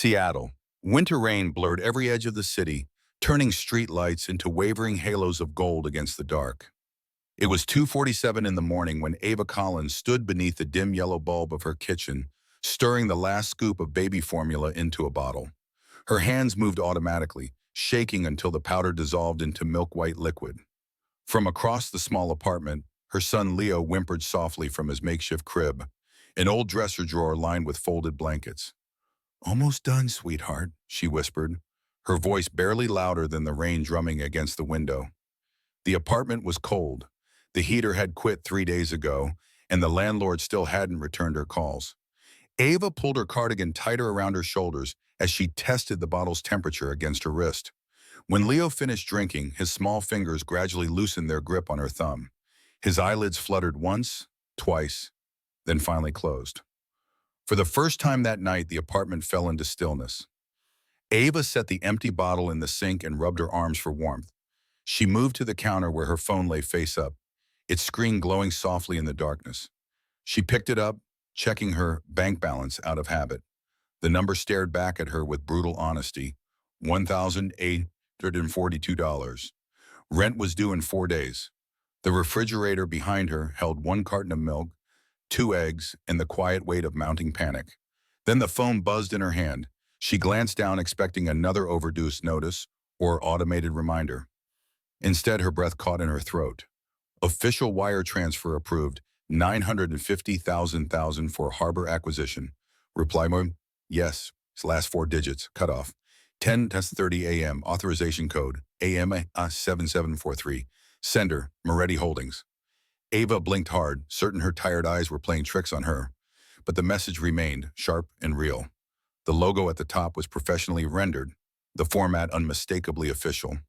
Seattle. Winter rain blurred every edge of the city, turning street lights into wavering halos of gold against the dark. It was 2:47 in the morning when Ava Collins stood beneath the dim yellow bulb of her kitchen, stirring the last scoop of baby formula into a bottle. Her hands moved automatically, shaking until the powder dissolved into milk-white liquid. From across the small apartment, her son Leo whimpered softly from his makeshift crib, an old dresser drawer lined with folded blankets. "Almost done, sweetheart," she whispered, her voice barely louder than the rain drumming against the window. The apartment was cold. The heater had quit 3 days ago, and the landlord still hadn't returned her calls. Ava pulled her cardigan tighter around her shoulders as she tested the bottle's temperature against her wrist. When Leo finished drinking, his small fingers gradually loosened their grip on her thumb. His eyelids fluttered once, twice, then finally closed. For the first time that night, the apartment fell into stillness. Ava set the empty bottle in the sink and rubbed her arms for warmth. She moved to the counter where her phone lay face up, its screen glowing softly in the darkness. She picked it up, checking her bank balance out of habit. The number stared back at her with brutal honesty: $1,842. Rent was due in 4 days. The refrigerator behind her held 1 carton of milk, 2 eggs, and the quiet weight of mounting panic. Then the phone buzzed in her hand. She glanced down, expecting another overdue notice or automated reminder. Instead, her breath caught in her throat. Official wire transfer approved, 950,000 for harbor acquisition. Reply mode: yes. Last 4 digits, cutoff. 10:30 a.m. Authorization code, AM7743. Sender, Moretti Holdings. Ava blinked hard, certain her tired eyes were playing tricks on her. But the message remained, sharp and real. The logo at the top was professionally rendered, the format unmistakably official.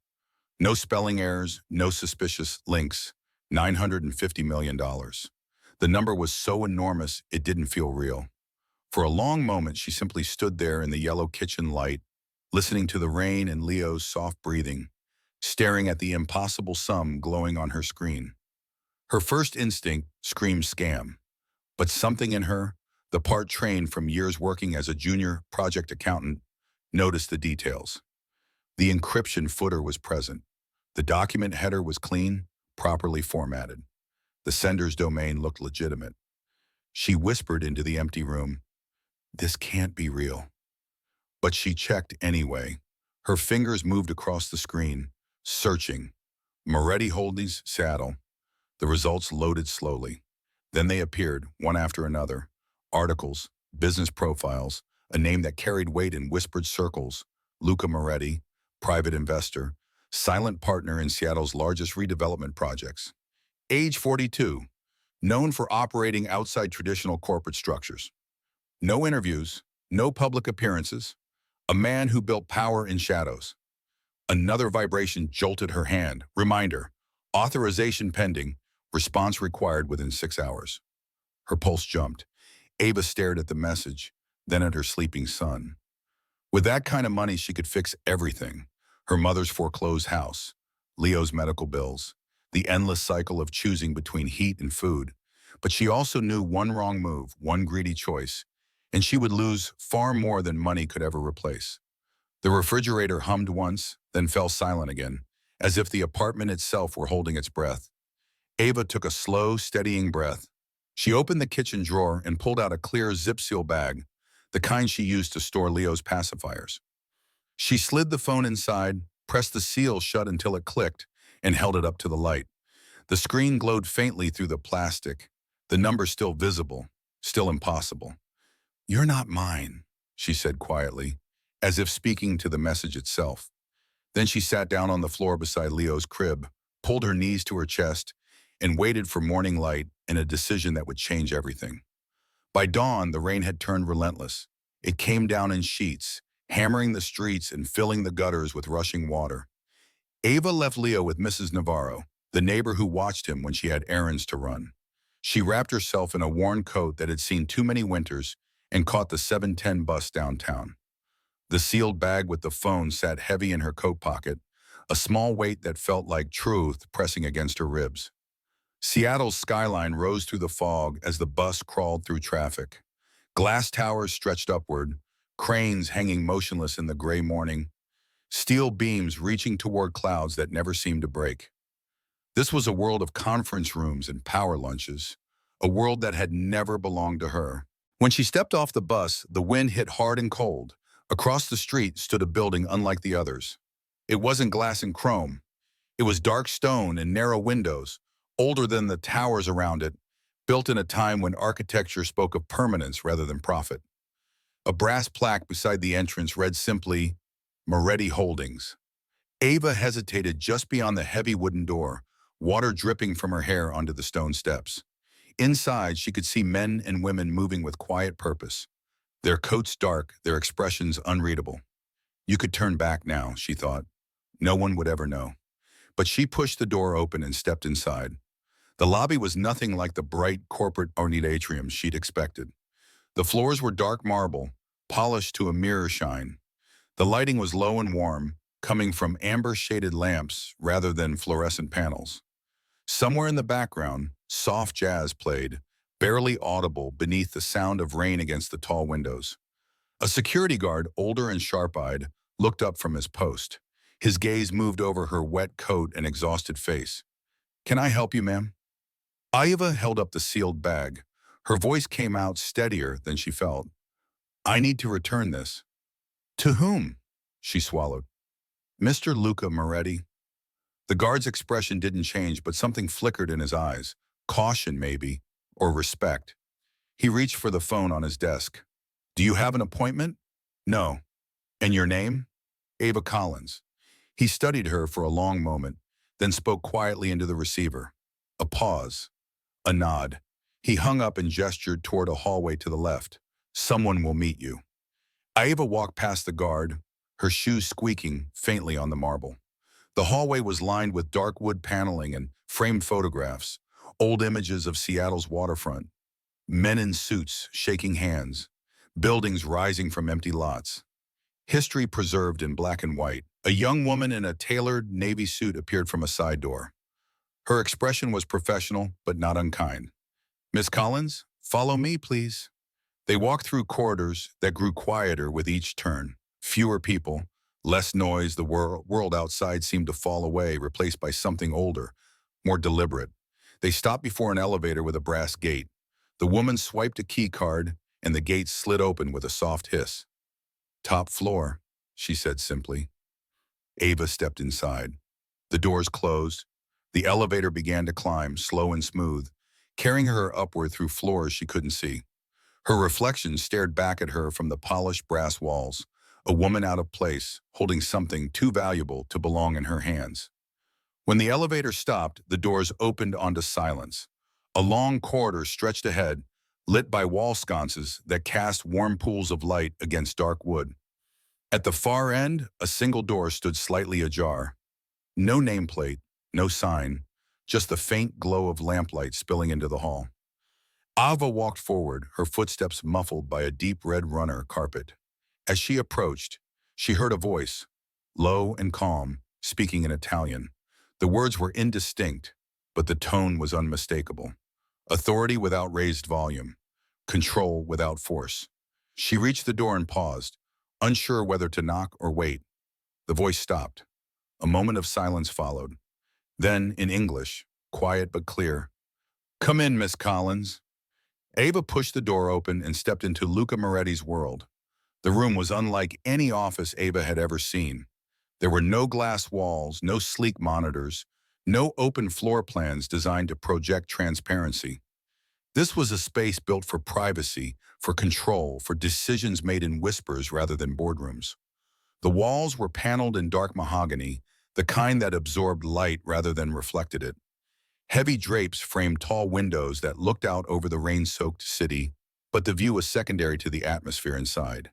No spelling errors, no suspicious links. $950 million. The number was so enormous it didn't feel real. For a long moment, she simply stood there in the yellow kitchen light, listening to the rain and Leo's soft breathing, staring at the impossible sum glowing on her screen. Her first instinct screamed scam, but something in her, the part trained from years working as a junior project accountant, noticed the details. The encryption footer was present. The document header was clean, properly formatted. The sender's domain looked legitimate. She whispered into the empty room, "This can't be real." But she checked anyway. Her fingers moved across the screen, searching. Moretti Holdings, Seattle. The results loaded slowly. Then they appeared, one after another. Articles, business profiles, a name that carried weight in whispered circles: Luca Moretti, private investor, silent partner in Seattle's largest redevelopment projects. Age 42, known for operating outside traditional corporate structures. No interviews, no public appearances. A man who built power in shadows. Another vibration jolted her hand. Reminder: authorization pending, response required within 6 hours. Her pulse jumped. Ava stared at the message, then at her sleeping son. With that kind of money, she could fix everything. Her mother's foreclosed house, Leo's medical bills, the endless cycle of choosing between heat and food. But she also knew one wrong move, one greedy choice, and she would lose far more than money could ever replace. The refrigerator hummed once, then fell silent again, as if the apartment itself were holding its breath. Ava took a slow, steadying breath. She opened the kitchen drawer and pulled out a clear zip-seal bag, the kind she used to store Leo's pacifiers. She slid the phone inside, pressed the seal shut until it clicked, and held it up to the light. The screen glowed faintly through the plastic, the number still visible, still impossible. "You're not mine," she said quietly, as if speaking to the message itself. Then she sat down on the floor beside Leo's crib, pulled her knees to her chest, and waited for morning light and a decision that would change everything. By dawn, the rain had turned relentless. It came down in sheets, hammering the streets and filling the gutters with rushing water. Ava left Leo with Mrs. Navarro, the neighbor who watched him when she had errands to run. She wrapped herself in a worn coat that had seen too many winters and caught the 7:10 bus downtown. The sealed bag with the phone sat heavy in her coat pocket, a small weight that felt like truth pressing against her ribs. Seattle's skyline rose through the fog as the bus crawled through traffic. Glass towers stretched upward, cranes hanging motionless in the gray morning, steel beams reaching toward clouds that never seemed to break. This was a world of conference rooms and power lunches, a world that had never belonged to her. When she stepped off the bus, the wind hit hard and cold. Across the street stood a building unlike the others. It wasn't glass and chrome. It was dark stone and narrow windows, older than the towers around it, built in a time when architecture spoke of permanence rather than profit. A brass plaque beside the entrance read simply, Moretti Holdings. Ava hesitated just beyond the heavy wooden door, water dripping from her hair onto the stone steps. Inside, she could see men and women moving with quiet purpose, their coats dark, their expressions unreadable. You could turn back now, she thought. No one would ever know. But she pushed the door open and stepped inside. The lobby was nothing like the bright corporate ornate atriums she'd expected. The floors were dark marble, polished to a mirror shine. The lighting was low and warm, coming from amber-shaded lamps rather than fluorescent panels. Somewhere in the background, soft jazz played, barely audible beneath the sound of rain against the tall windows. A security guard, older and sharp-eyed, looked up from his post. His gaze moved over her wet coat and exhausted face. "Can I help you, ma'am?" Ava held up the sealed bag. Her voice came out steadier than she felt. "I need to return this." "To whom?" She swallowed. "Mr. Luca Moretti." The guard's expression didn't change, but something flickered in his eyes. Caution, maybe, or respect. He reached for the phone on his desk. "Do you have an appointment?" "No." "And your name?" "Ava Collins." He studied her for a long moment, then spoke quietly into the receiver. A pause. A nod. He hung up and gestured toward a hallway to the left. "Someone will meet you." Ava walked past the guard, her shoes squeaking faintly on the marble. The hallway was lined with dark wood paneling and framed photographs, old images of Seattle's waterfront, men in suits shaking hands, buildings rising from empty lots. History preserved in black and white. A young woman in a tailored navy suit appeared from a side door. Her expression was professional, but not unkind. "Miss Collins, follow me, please." They walked through corridors that grew quieter with each turn. Fewer people, less noise. The world outside seemed to fall away, replaced by something older, more deliberate. They stopped before an elevator with a brass gate. The woman swiped a key card, and the gate slid open with a soft hiss. "Top floor," she said simply. Ava stepped inside. The doors closed. The elevator began to climb, slow and smooth, carrying her upward through floors she couldn't see. Her reflection stared back at her from the polished brass walls, a woman out of place, holding something too valuable to belong in her hands. When the elevator stopped, the doors opened onto silence. A long corridor stretched ahead, lit by wall sconces that cast warm pools of light against dark wood. At the far end, a single door stood slightly ajar. No nameplate, no sign, just the faint glow of lamplight spilling into the hall. Ava walked forward, her footsteps muffled by a deep red runner carpet. As she approached, she heard a voice, low and calm, speaking in Italian. The words were indistinct, but the tone was unmistakable. Authority without raised volume, control without force. She reached the door and paused, unsure whether to knock or wait. The voice stopped. A moment of silence followed. Then, in English, quiet but clear, "Come in, Miss Collins." Ava pushed the door open and stepped into Luca Moretti's world. The room was unlike any office Ava had ever seen. There were no glass walls, no sleek monitors, no open floor plans designed to project transparency. This was a space built for privacy, for control, for decisions made in whispers rather than boardrooms. The walls were paneled in dark mahogany, the kind that absorbed light rather than reflected it. Heavy drapes framed tall windows that looked out over the rain-soaked city, but the view was secondary to the atmosphere inside.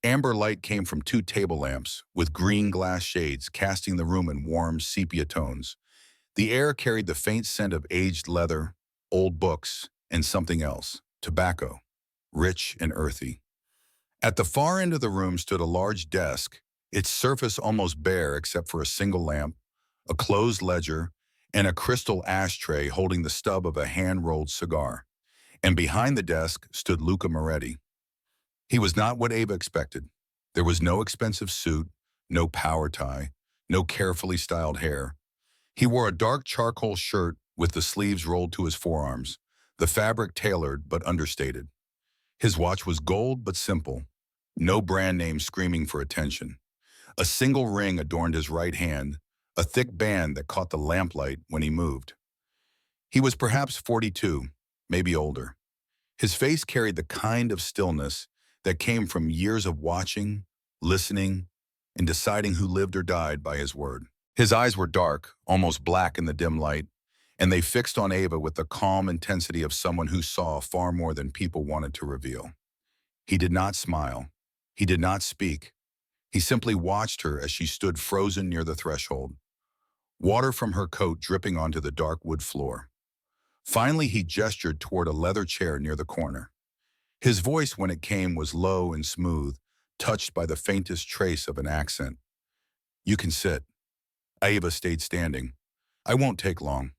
Amber light came from two table lamps, with green glass shades casting the room in warm sepia tones. The air carried the faint scent of aged leather, old books, and something else, tobacco, rich and earthy. At the far end of the room stood a large desk, its surface almost bare except for a single lamp, a closed ledger, and a crystal ashtray holding the stub of a hand-rolled cigar. And behind the desk stood Luca Moretti. He was not what Ava expected. There was no expensive suit, no power tie, no carefully styled hair. He wore a dark charcoal shirt with the sleeves rolled to his forearms, the fabric tailored but understated. His watch was gold but simple, no brand name screaming for attention. A single ring adorned his right hand, a thick band that caught the lamplight when he moved. He was perhaps 42, maybe older. His face carried the kind of stillness that came from years of watching, listening, and deciding who lived or died by his word. His eyes were dark, almost black in the dim light, and they fixed on Ava with the calm intensity of someone who saw far more than people wanted to reveal. He did not smile. He did not speak. He simply watched her as she stood frozen near the threshold, water from her coat dripping onto the dark wood floor. Finally, he gestured toward a leather chair near the corner. His voice, when it came, was low and smooth, touched by the faintest trace of an accent. "You can sit." Ava stayed standing. "I won't take long."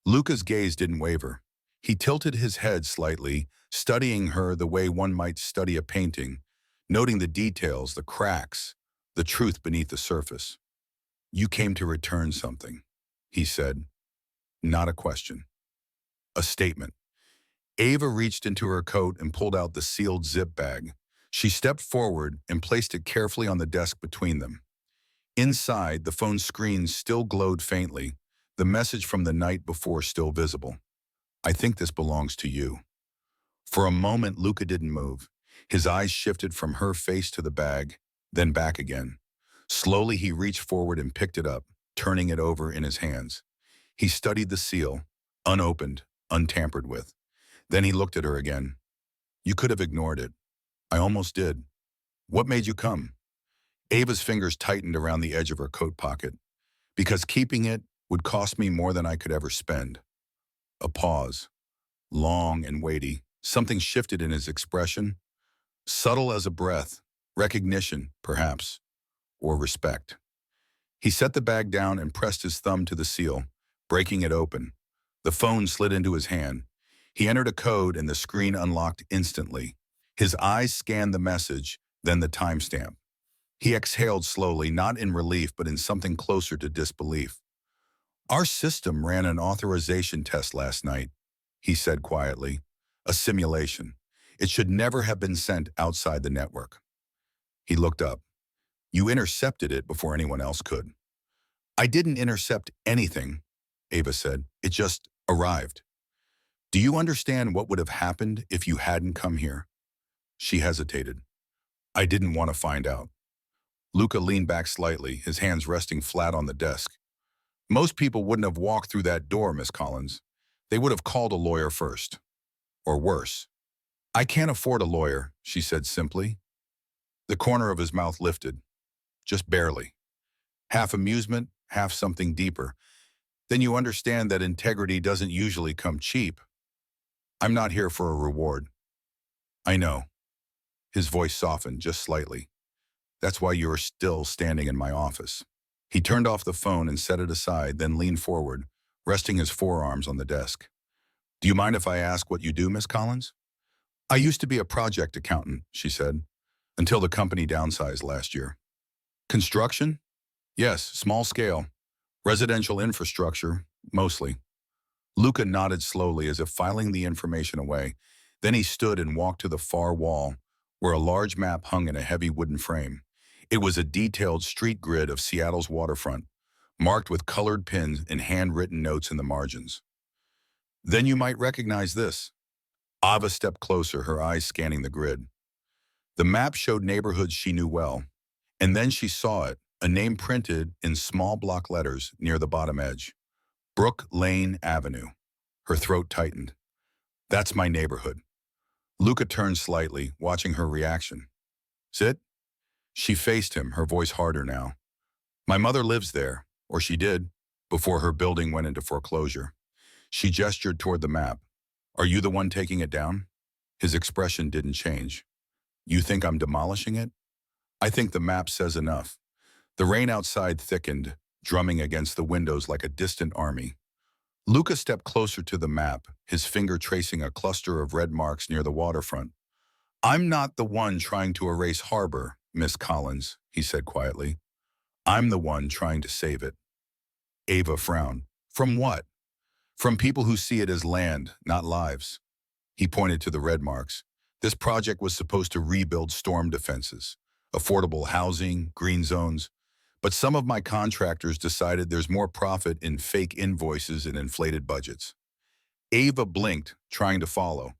Luca's gaze didn't waver. He tilted his head slightly, studying her the way one might study a painting, noting the details, the cracks, the truth beneath the surface. "You came to return something," he said. Not a question. A statement. Ava reached into her coat and pulled out the sealed zip bag. She stepped forward and placed it carefully on the desk between them. Inside, the phone screen still glowed faintly, the message from the night before still visible. "I think this belongs to you." For a moment, Luca didn't move. His eyes shifted from her face to the bag, then back again. Slowly, he reached forward and picked it up, turning it over in his hands. He studied the seal, unopened, untampered with. Then he looked at her again. "You could have ignored it." "I almost did." "What made you come?" Ava's fingers tightened around the edge of her coat pocket. "Because keeping it would cost me more than I could ever spend." A pause, long and weighty. Something shifted in his expression, subtle as a breath, recognition, perhaps, or respect. He set the bag down and pressed his thumb to the seal, breaking it open. The phone slid into his hand. He entered a code and the screen unlocked instantly. His eyes scanned the message, then the timestamp. He exhaled slowly, not in relief, but in something closer to disbelief. "Our system ran an authorization test last night," he said quietly. "A simulation. It should never have been sent outside the network." He looked up. "You intercepted it before anyone else could." "I didn't intercept anything," Ava said. "It just arrived." "Do you understand what would have happened if you hadn't come here?" She hesitated. "I didn't want to find out." Luca leaned back slightly, his hands resting flat on the desk. "Most people wouldn't have walked through that door, Miss Collins. They would have called a lawyer first. Or worse." "I can't afford a lawyer," she said simply. The corner of his mouth lifted, just barely. Half amusement, half something deeper. "Then you understand that integrity doesn't usually come cheap." "I'm not here for a reward." "I know." His voice softened just slightly. "That's why you're still standing in my office." He turned off the phone and set it aside, then leaned forward, resting his forearms on the desk. "Do you mind if I ask what you do, Miss Collins?" "I used to be a project accountant," she said, "until the company downsized last year." "Construction?" "Yes, small scale. Residential infrastructure, mostly." Luca nodded slowly as if filing the information away. Then he stood and walked to the far wall, where a large map hung in a heavy wooden frame. It was a detailed street grid of Seattle's waterfront, marked with colored pins and handwritten notes in the margins. "Then you might recognize this." Ava stepped closer, her eyes scanning the grid. The map showed neighborhoods she knew well, and then she saw it, a name printed in small block letters near the bottom edge. Brook Lane Avenue. Her throat tightened. "That's my neighborhood." Luca turned slightly, watching her reaction. "Sit?" She faced him, her voice harder now. "My mother lives there, or she did, before her building went into foreclosure." She gestured toward the map. "Are you the one taking it down?" His expression didn't change. "You think I'm demolishing it?" "I think the map says enough." The rain outside thickened, drumming against the windows like a distant army. Luca stepped closer to the map, his finger tracing a cluster of red marks near the waterfront. "I'm not the one trying to erase harbor," Miss Collins, he said quietly. I'm the one trying to save it. Ava frowned. From what? From people who see it as land, not lives. He pointed to the red marks. This project was supposed to rebuild storm defenses, affordable housing, green zones. But some of my contractors decided there's more profit in fake invoices and inflated budgets. Ava blinked, trying to follow.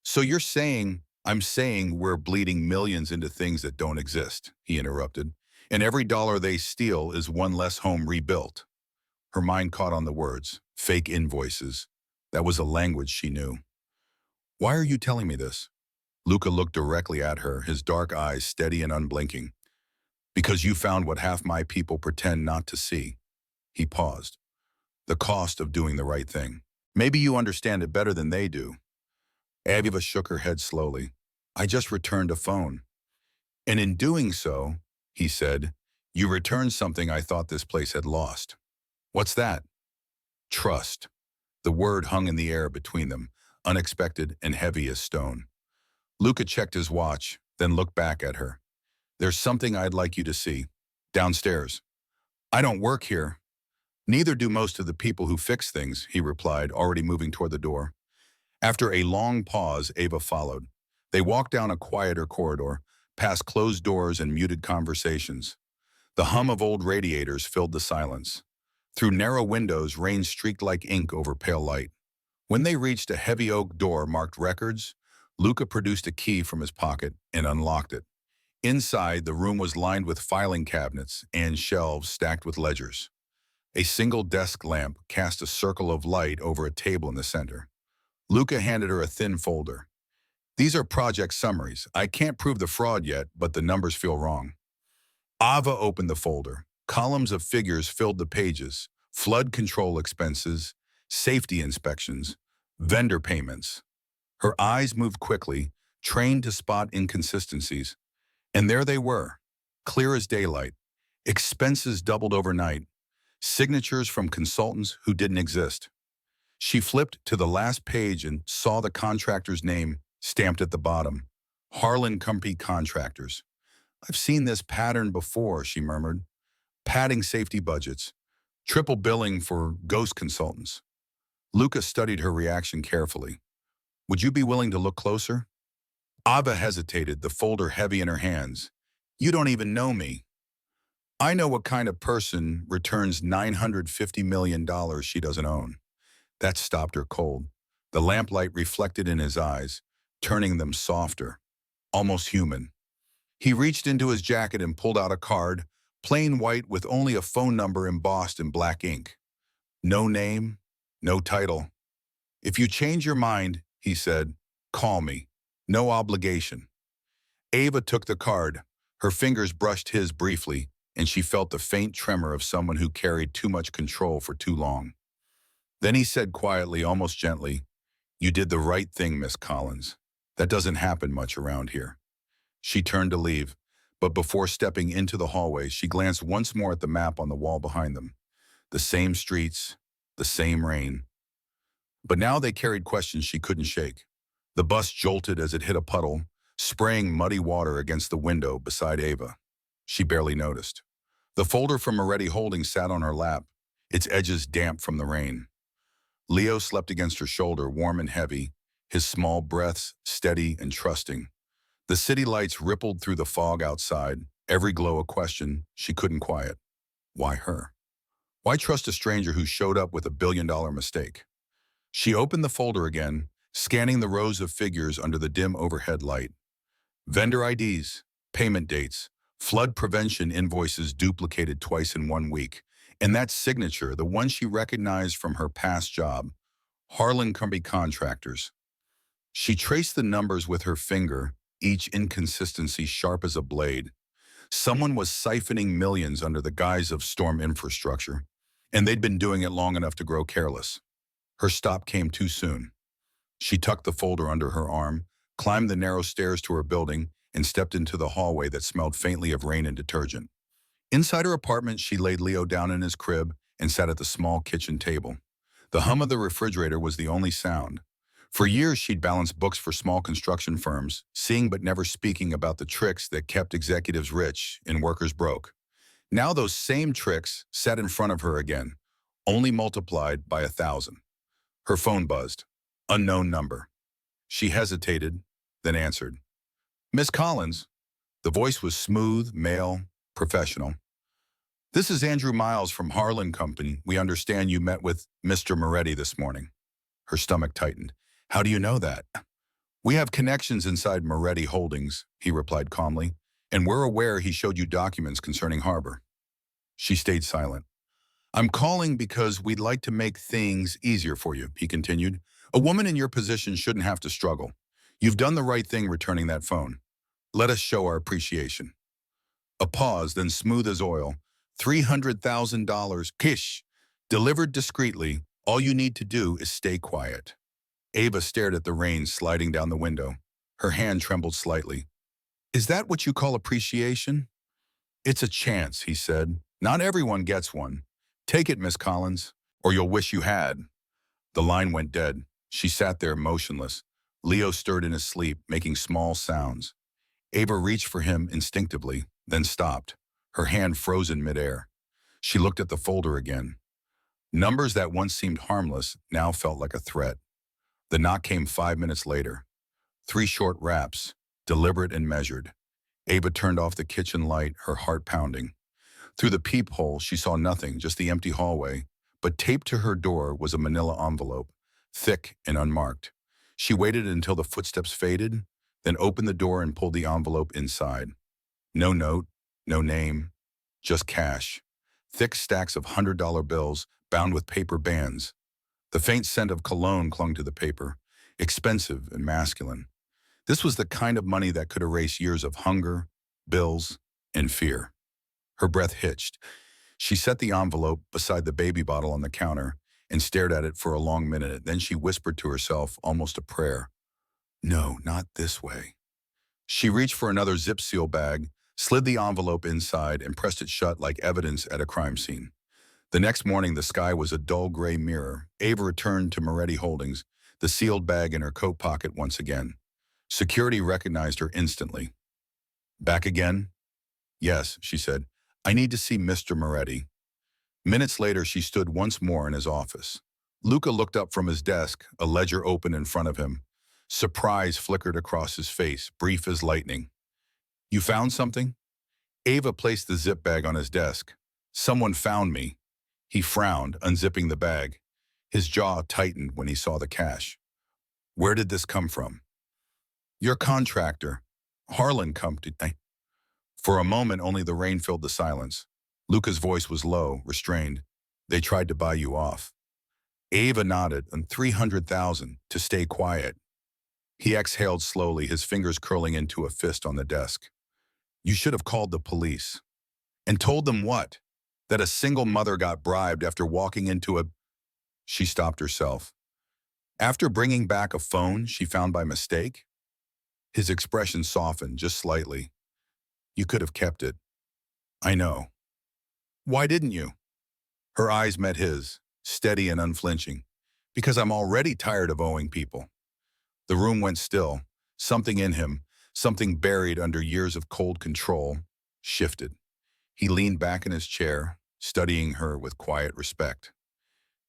So you're saying, I'm saying we're bleeding millions into things that don't exist, he interrupted. And every dollar they steal is one less home rebuilt. Her mind caught on the words, fake invoices. That was a language she knew. Why are you telling me this? Luca looked directly at her, his dark eyes steady and unblinking. Because you found what half my people pretend not to see. He paused. The cost of doing the right thing. Maybe you understand it better than they do. Aviva shook her head slowly. I just returned a phone. And in doing so, he said, you returned something I thought this place had lost. What's that? Trust. The word hung in the air between them, unexpected and heavy as stone. Luca checked his watch, then looked back at her. There's something I'd like you to see. Downstairs. I don't work here. Neither do most of the people who fix things, he replied, already moving toward the door. After a long pause, Ava followed. They walked down a quieter corridor, past closed doors and muted conversations. The hum of old radiators filled the silence. Through narrow windows, rain streaked like ink over pale light. When they reached a heavy oak door marked records, Luca produced a key from his pocket and unlocked it. Inside, the room was lined with filing cabinets and shelves stacked with ledgers. A single desk lamp cast a circle of light over a table in the center. Luca handed her a thin folder. These are project summaries. I can't prove the fraud yet, but the numbers feel wrong. Ava opened the folder. Columns of figures filled the pages. Flood control expenses, safety inspections, vendor payments. Her eyes moved quickly, trained to spot inconsistencies. And there they were, clear as daylight. Expenses doubled overnight. Signatures from consultants who didn't exist. She flipped to the last page and saw the contractor's name stamped at the bottom. Harlan Company Contractors. I've seen this pattern before, she murmured. Padding safety budgets. Triple billing for ghost consultants. Luca studied her reaction carefully. Would you be willing to look closer? Ava hesitated, the folder heavy in her hands. You don't even know me. I know what kind of person returns $950 million she doesn't own. That stopped her cold. The lamplight reflected in his eyes, turning them softer, almost human. He reached into his jacket and pulled out a card, plain white with only a phone number embossed in black ink. No name, no title. If you change your mind, he said, call me. No obligation. Ava took the card. Her fingers brushed his briefly, and she felt the faint tremor of someone who carried too much control for too long. Then he said quietly, almost gently, you did the right thing, Miss Collins. That doesn't happen much around here. She turned to leave, but before stepping into the hallway, she glanced once more at the map on the wall behind them. The same streets, the same rain. But now they carried questions she couldn't shake. The bus jolted as it hit a puddle, spraying muddy water against the window beside Ava. She barely noticed. The folder from Moretti Holdings sat on her lap, its edges damp from the rain. Leo slept against her shoulder, warm and heavy, his small breaths steady and trusting. The city lights rippled through the fog outside, every glow a question she couldn't quiet. Why her? Why trust a stranger who showed up with a billion-dollar mistake? She opened the folder again, scanning the rows of figures under the dim overhead light. Vendor IDs, payment dates, flood prevention invoices duplicated twice in 1 week, and that signature, the one she recognized from her past job, Harlan Company Contractors. She traced the numbers with her finger, each inconsistency sharp as a blade. Someone was siphoning millions under the guise of storm infrastructure, and they'd been doing it long enough to grow careless. Her stop came too soon. She tucked the folder under her arm, climbed the narrow stairs to her building, and stepped into the hallway that smelled faintly of rain and detergent. Inside her apartment, she laid Leo down in his crib and sat at the small kitchen table. The hum of the refrigerator was the only sound. For years, she'd balanced books for small construction firms, seeing but never speaking about the tricks that kept executives rich and workers broke. Now those same tricks sat in front of her again, only multiplied by 1,000. Her phone buzzed. Unknown number. She hesitated, then answered. Miss Collins. The voice was smooth, male, professional. This is Andrew Miles from Harlan Company. We understand you met with Mr. Moretti this morning. Her stomach tightened. How do you know that? We have connections inside Moretti Holdings, he replied calmly, and we're aware he showed you documents concerning Harbor. She stayed silent. I'm calling because we'd like to make things easier for you, he continued. A woman in your position shouldn't have to struggle. You've done the right thing returning that phone. Let us show our appreciation. A pause, then smooth as oil. $300,000, kish. Delivered discreetly, all you need to do is stay quiet. Ava stared at the rain sliding down the window. Her hand trembled slightly. Is that what you call appreciation? It's a chance, he said. Not everyone gets one. Take it, Miss Collins, or you'll wish you had. The line went dead. She sat there motionless. Leo stirred in his sleep, making small sounds. Ava reached for him instinctively, then stopped, her hand frozen midair. She looked at the folder again. Numbers that once seemed harmless now felt like a threat. The knock came 5 minutes later. 3 short raps, deliberate and measured. Ava turned off the kitchen light, her heart pounding. Through the peephole, she saw nothing, just the empty hallway, but taped to her door was a manila envelope, thick and unmarked. She waited until the footsteps faded, then opened the door and pulled the envelope inside. No note, no name, just cash. Thick stacks of $100 bills bound with paper bands. The faint scent of cologne clung to the paper, expensive and masculine. This was the kind of money that could erase years of hunger, bills, and fear. Her breath hitched. She set the envelope beside the baby bottle on the counter and stared at it for a long minute. Then she whispered to herself, almost a prayer. No, not this way. She reached for another zip seal bag, slid the envelope inside, and pressed it shut like evidence at a crime scene. The next morning, the sky was a dull gray mirror. Ava returned to Moretti Holdings, the sealed bag in her coat pocket once again. Security recognized her instantly. Back again? Yes, she said. I need to see Mr. Moretti. Minutes later, she stood once more in his office. Luca looked up from his desk, a ledger open in front of him. Surprise flickered across his face, brief as lightning. You found something? Ava placed the zip bag on his desk. Someone found me. He frowned, unzipping the bag. His jaw tightened when he saw the cash. Where did this come from? Your contractor. Harlan Company. For a moment, only the rain filled the silence. Luca's voice was low, restrained. They tried to buy you off. Ava nodded, and 300,000 to stay quiet. He exhaled slowly, his fingers curling into a fist on the desk. You should have called the police. And told them what? That a single mother got bribed after walking into a... She stopped herself. After bringing back a phone she found by mistake? His expression softened just slightly. You could have kept it. I know. Why didn't you? Her eyes met his, steady and unflinching. Because I'm already tired of owing people. The room went still. Something in him, something buried under years of cold control, shifted. He leaned back in his chair, studying her with quiet respect.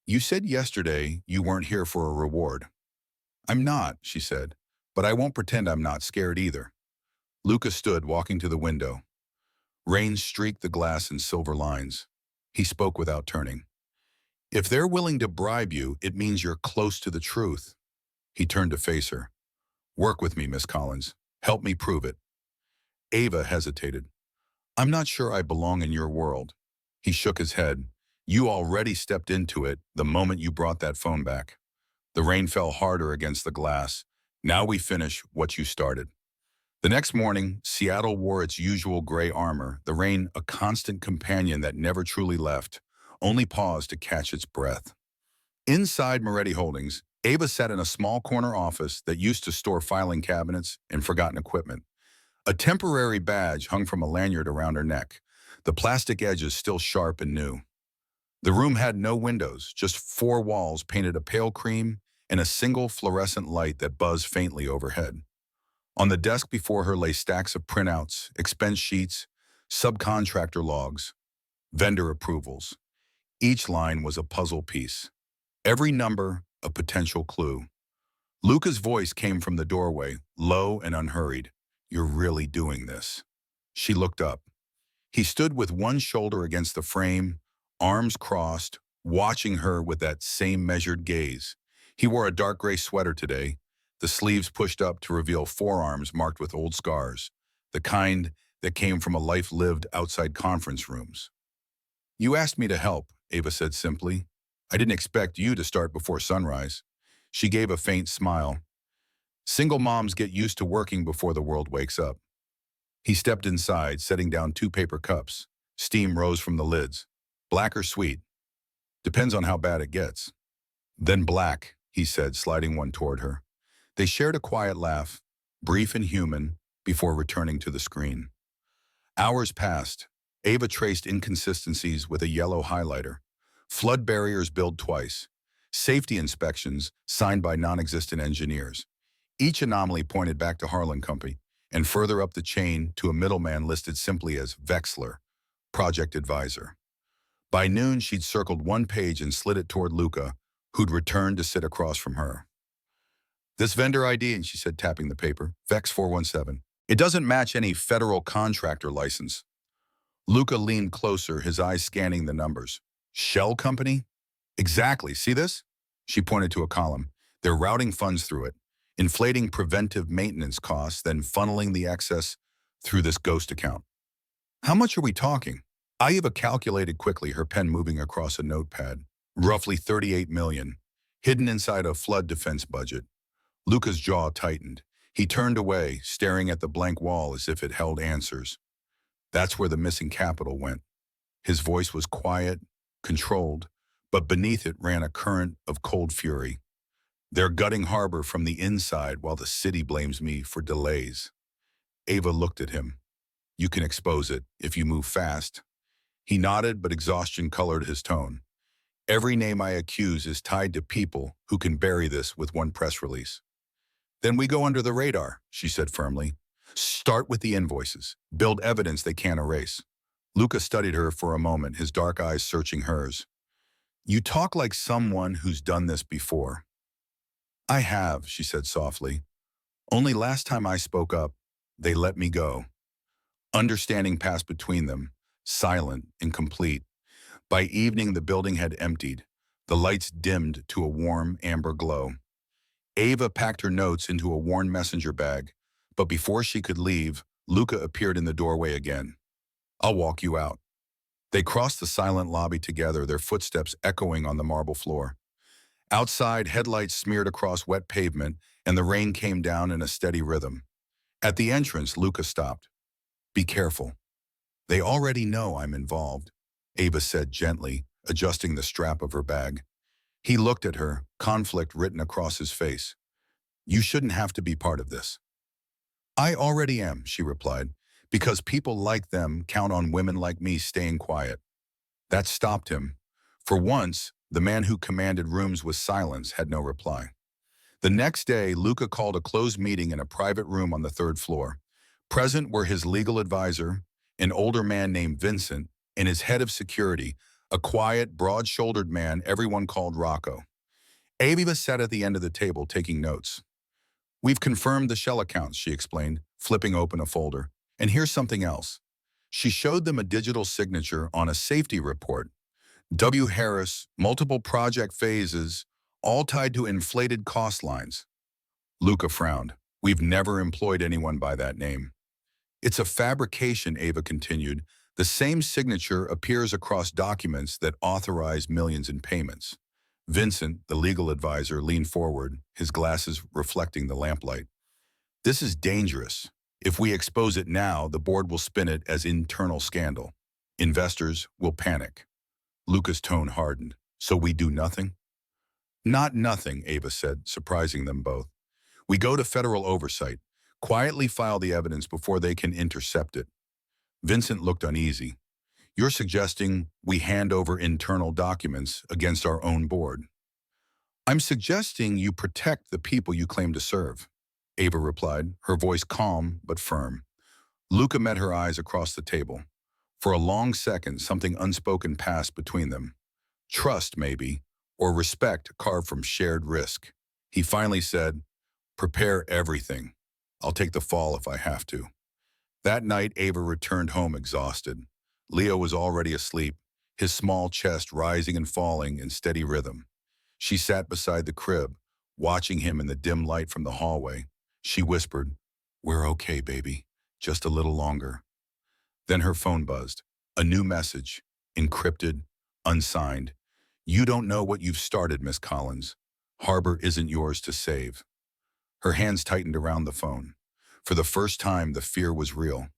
You said yesterday you weren't here for a reward. I'm not, she said, but I won't pretend I'm not scared either. Luca stood, walking to the window. Rain streaked the glass in silver lines. He spoke without turning. If they're willing to bribe you, it means you're close to the truth. He turned to face her. Work with me, Miss Collins. Help me prove it. Ava hesitated. I'm not sure I belong in your world. He shook his head. You already stepped into it the moment you brought that phone back. The rain fell harder against the glass. Now we finish what you started. The next morning, Seattle wore its usual gray armor, the rain a constant companion that never truly left, only paused to catch its breath. Inside Moretti Holdings, Ava sat in a small corner office that used to store filing cabinets and forgotten equipment. A temporary badge hung from a lanyard around her neck, the plastic edges still sharp and new. The room had no windows, just 4 walls painted a pale cream and a single fluorescent light that buzzed faintly overhead. On the desk before her lay stacks of printouts, expense sheets, subcontractor logs, vendor approvals. Each line was a puzzle piece. Every number, a potential clue. Luca's voice came from the doorway, low and unhurried. "You're really doing this." She looked up. He stood with one shoulder against the frame, arms crossed, watching her with that same measured gaze. He wore a dark gray sweater today, the sleeves pushed up to reveal forearms marked with old scars, the kind that came from a life lived outside conference rooms. "You asked me to help," Ava said simply. "I didn't expect you to start before sunrise." She gave a faint smile. "Single moms get used to working before the world wakes up." He stepped inside, setting down 2 paper cups. Steam rose from the lids. "Black or sweet?" "Depends on how bad it gets." "Then black," he said, sliding one toward her. They shared a quiet laugh, brief and human, before returning to the screen. Hours passed. Ava traced inconsistencies with a yellow highlighter. Flood barriers built twice. Safety inspections signed by non-existent engineers. Each anomaly pointed back to Harlan Company, and further up the chain to a middleman listed simply as Vexler, project advisor. By noon, she'd circled one page and slid it toward Luca, who'd returned to sit across from her. "This vendor ID," and she said, tapping the paper, "Vex 417. It doesn't match any federal contractor license." Luca leaned closer, his eyes scanning the numbers. "Shell company?" "Exactly. See this?" She pointed to a column. "They're routing funds through it, inflating preventive maintenance costs, then funneling the excess through this ghost account." "How much are we talking?" Aiva calculated quickly, her pen moving across a notepad. "Roughly 38 million, hidden inside a flood defense budget." Luca's jaw tightened. He turned away, staring at the blank wall as if it held answers. "That's where the missing capital went." His voice was quiet, controlled, but beneath it ran a current of cold fury. "They're gutting harbor from the inside while the city blames me for delays." Ava looked at him. "You can expose it if you move fast." He nodded, but exhaustion colored his tone. "Every name I accuse is tied to people who can bury this with one press release." "Then we go under the radar," she said firmly. "Start with the invoices. Build evidence they can't erase." Luca studied her for a moment, his dark eyes searching hers. "You talk like someone who's done this before." "I have," she said softly. "Only last time I spoke up, they let me go." Understanding passed between them, silent, incomplete. By evening, the building had emptied. The lights dimmed to a warm, amber glow. Ava packed her notes into a worn messenger bag, but before she could leave, Luca appeared in the doorway again. "I'll walk you out." They crossed the silent lobby together, their footsteps echoing on the marble floor. Outside, headlights smeared across wet pavement, and the rain came down in a steady rhythm. At the entrance, Luca stopped. "Be careful. They already know I'm involved," Ava said gently, adjusting the strap of her bag. He looked at her, conflict written across his face. "You shouldn't have to be part of this." "I already am," she replied, "because people like them count on women like me staying quiet." That stopped him. For once, the man who commanded rooms with silence had no reply. The next day, Luca called a closed meeting in a private room on the 3rd floor. Present were his legal advisor, an older man named Vincent, and his head of security, a quiet, broad-shouldered man everyone called Rocco. Aviva sat at the end of the table taking notes. "We've confirmed the shell accounts," she explained, flipping open a folder. "And here's something else." She showed them a digital signature on a safety report. W. Harris, multiple project phases, all tied to inflated cost lines. Luca frowned. "We've never employed anyone by that name." "It's a fabrication," Ava continued. "The same signature appears across documents that authorize millions in payments." Vincent, the legal advisor, leaned forward, his glasses reflecting the lamplight. "This is dangerous. If we expose it now, the board will spin it as internal scandal. Investors will panic." Luca's tone hardened. "So we do nothing?" "Not nothing," Ava said, surprising them both. "We go to federal oversight, quietly file the evidence before they can intercept it." Vincent looked uneasy. "You're suggesting we hand over internal documents against our own board?" I'm suggesting you protect the people you claim to serve, Ava replied, her voice calm but firm. Luca met her eyes across the table. For a long second, something unspoken passed between them. Trust, maybe, or respect carved from shared risk. He finally said, prepare everything. I'll take the fall if I have to. That night, Ava returned home exhausted. Leo was already asleep, his small chest rising and falling in steady rhythm. She sat beside the crib, watching him in the dim light from the hallway. She whispered, we're okay, baby. Just a little longer. Then her phone buzzed. A new message, encrypted, unsigned. You don't know what you've started, Miss Collins. Harbor isn't yours to save. Her hands tightened around the phone. For the first time, the fear was real,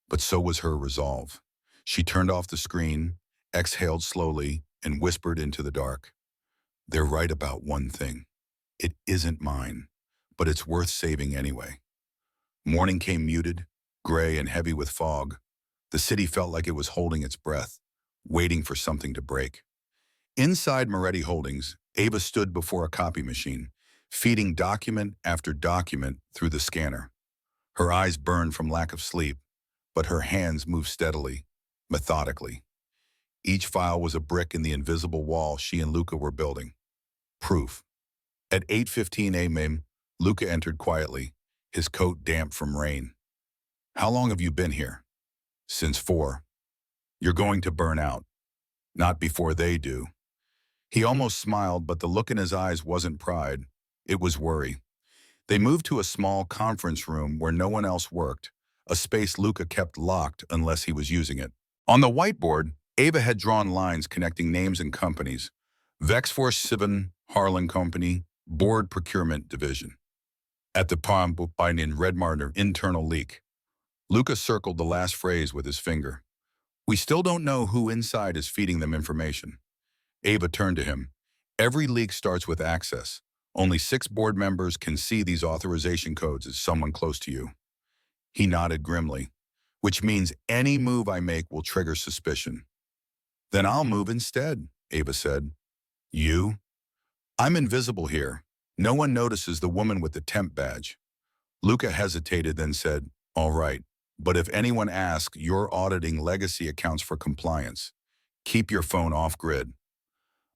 but so was her resolve. She turned off the screen, exhaled slowly, and whispered into the dark. They're right about one thing. It isn't mine, but it's worth saving anyway. Morning came muted, gray and heavy with fog. The city felt like it was holding its breath, waiting for something to break. Inside Moretti Holdings, Ava stood before a copy machine, feeding document after document through the scanner. Her eyes burned from lack of sleep, but her hands moved steadily, methodically. Each file was a brick in the invisible wall she and Luca were building. Proof. At 8:15 a.m., Luca entered quietly, his coat damp from rain. How long have you been here? Since 4. You're going to burn out. Not before they do. He almost smiled, but the look in his eyes wasn't pride. It was worry. They moved to a small conference room where no one else worked, a space Luca kept locked unless he was using it. On the whiteboard, Ava had drawn lines connecting names and companies. Vexforce 7, Harlan Company, Board Procurement Division. At the palm, by in red marker, internal leak. Luca circled the last phrase with his finger. We still don't know who inside is feeding them information. Ava turned to him. Every leak starts with access. Only 6 board members can see these authorization codes as someone close to you. He nodded grimly, which means any move I make will trigger suspicion. Then I'll move instead, Ava said. You? I'm invisible here. No one notices the woman with the temp badge. Luca hesitated, then said, all right, but if anyone asks, you're auditing legacy accounts for compliance. Keep your phone off grid.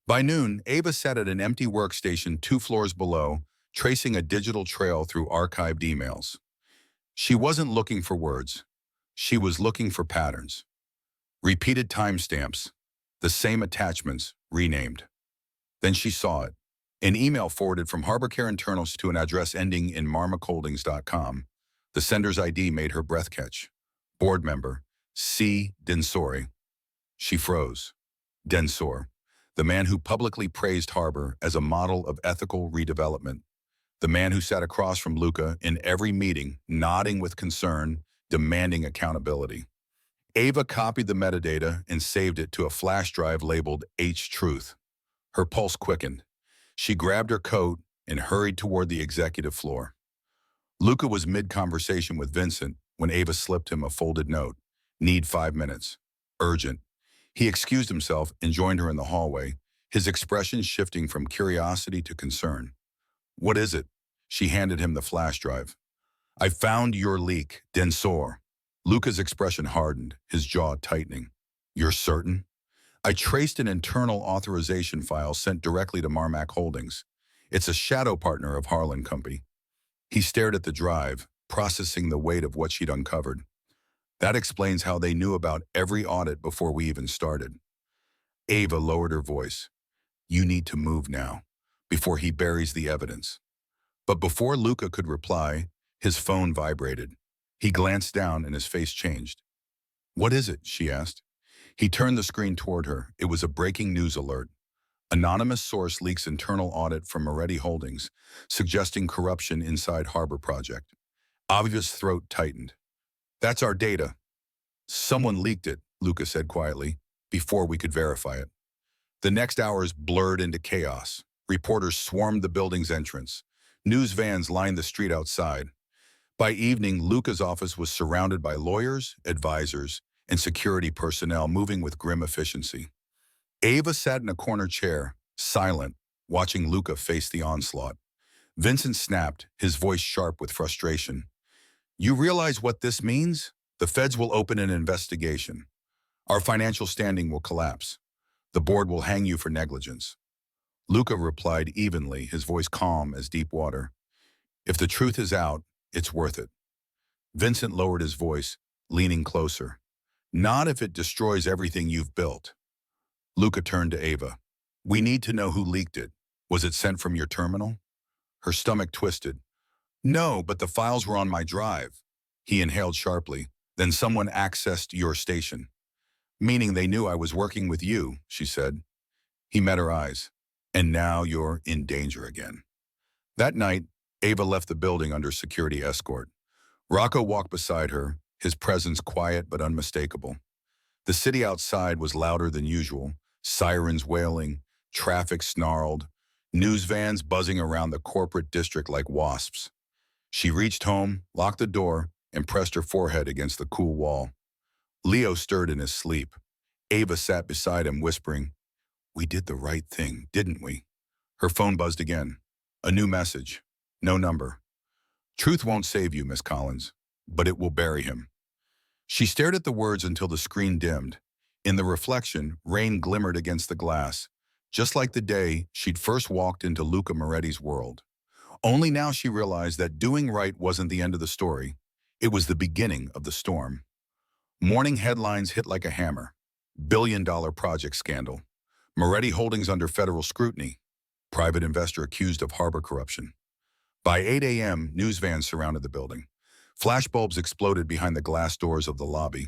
By noon, Ava sat at an empty workstation 2 floors below, tracing a digital trail through archived emails. She wasn't looking for words. She was looking for patterns. Repeated timestamps, the same attachments, renamed. Then she saw it. An email forwarded from HarborCare internals to an address ending in marmacholdings.com. The sender's ID made her breath catch. Board member, C. Densori. She froze. Densor, the man who publicly praised Harbor as a model of ethical redevelopment. The man who sat across from Luca in every meeting, nodding with concern, demanding accountability. Ava copied the metadata and saved it to a flash drive labeled H-Truth. Her pulse quickened. She grabbed her coat and hurried toward the executive floor. Luca was mid-conversation with Vincent when Ava slipped him a folded note. Need 5 minutes. Urgent. He excused himself and joined her in the hallway, his expression shifting from curiosity to concern. What is it? She handed him the flash drive. I found your leak, Densor. Luca's expression hardened, his jaw tightening. You're certain? I traced an internal authorization file sent directly to Marmac Holdings. It's a shadow partner of Harlan Company. He stared at the drive, processing the weight of what she'd uncovered. That explains how they knew about every audit before we even started. Ava lowered her voice. You need to move now, before he buries the evidence. But before Luca could reply, his phone vibrated. He glanced down and his face changed. What is it? She asked. He turned the screen toward her. It was a breaking news alert. Anonymous source leaks internal audit from Moretti Holdings, suggesting corruption inside Harbor Project. Aviva's throat tightened. That's our data. Someone leaked it, Luca said quietly, before we could verify it. The next hours blurred into chaos. Reporters swarmed the building's entrance. News vans lined the street outside. By evening, Luca's office was surrounded by lawyers, advisors, and security personnel moving with grim efficiency. Ava sat in a corner chair, silent, watching Luca face the onslaught. Vincent snapped, his voice sharp with frustration. You realize what this means? The feds will open an investigation. Our financial standing will collapse. The board will hang you for negligence. Luca replied evenly, his voice calm as deep water. If the truth is out, it's worth it. Vincent lowered his voice, leaning closer. Not if it destroys everything you've built. Luca turned to Ava. We need to know who leaked it. Was it sent from your terminal? Her stomach twisted. No, but the files were on my drive. He inhaled sharply. Then someone accessed your station. Meaning they knew I was working with you, she said. He met her eyes. And now you're in danger again. That night, Ava left the building under security escort. Rocco walked beside her, his presence quiet but unmistakable. The city outside was louder than usual, sirens wailing, traffic snarled, news vans buzzing around the corporate district like wasps. She reached home, locked the door, and pressed her forehead against the cool wall. Leo stirred in his sleep. Ava sat beside him, whispering, We did the right thing, didn't we? Her phone buzzed again. A new message. No number. Truth won't save you, Miss Collins, but it will bury him. She stared at the words until the screen dimmed. In the reflection, rain glimmered against the glass, just like the day she'd first walked into Luca Moretti's world. Only now she realized that doing right wasn't the end of the story. It was the beginning of the storm. Morning headlines hit like a hammer. Billion-dollar project scandal. Moretti Holdings under federal scrutiny. Private investor accused of harbor corruption. By 8 a.m., news vans surrounded the building. Flashbulbs exploded behind the glass doors of the lobby.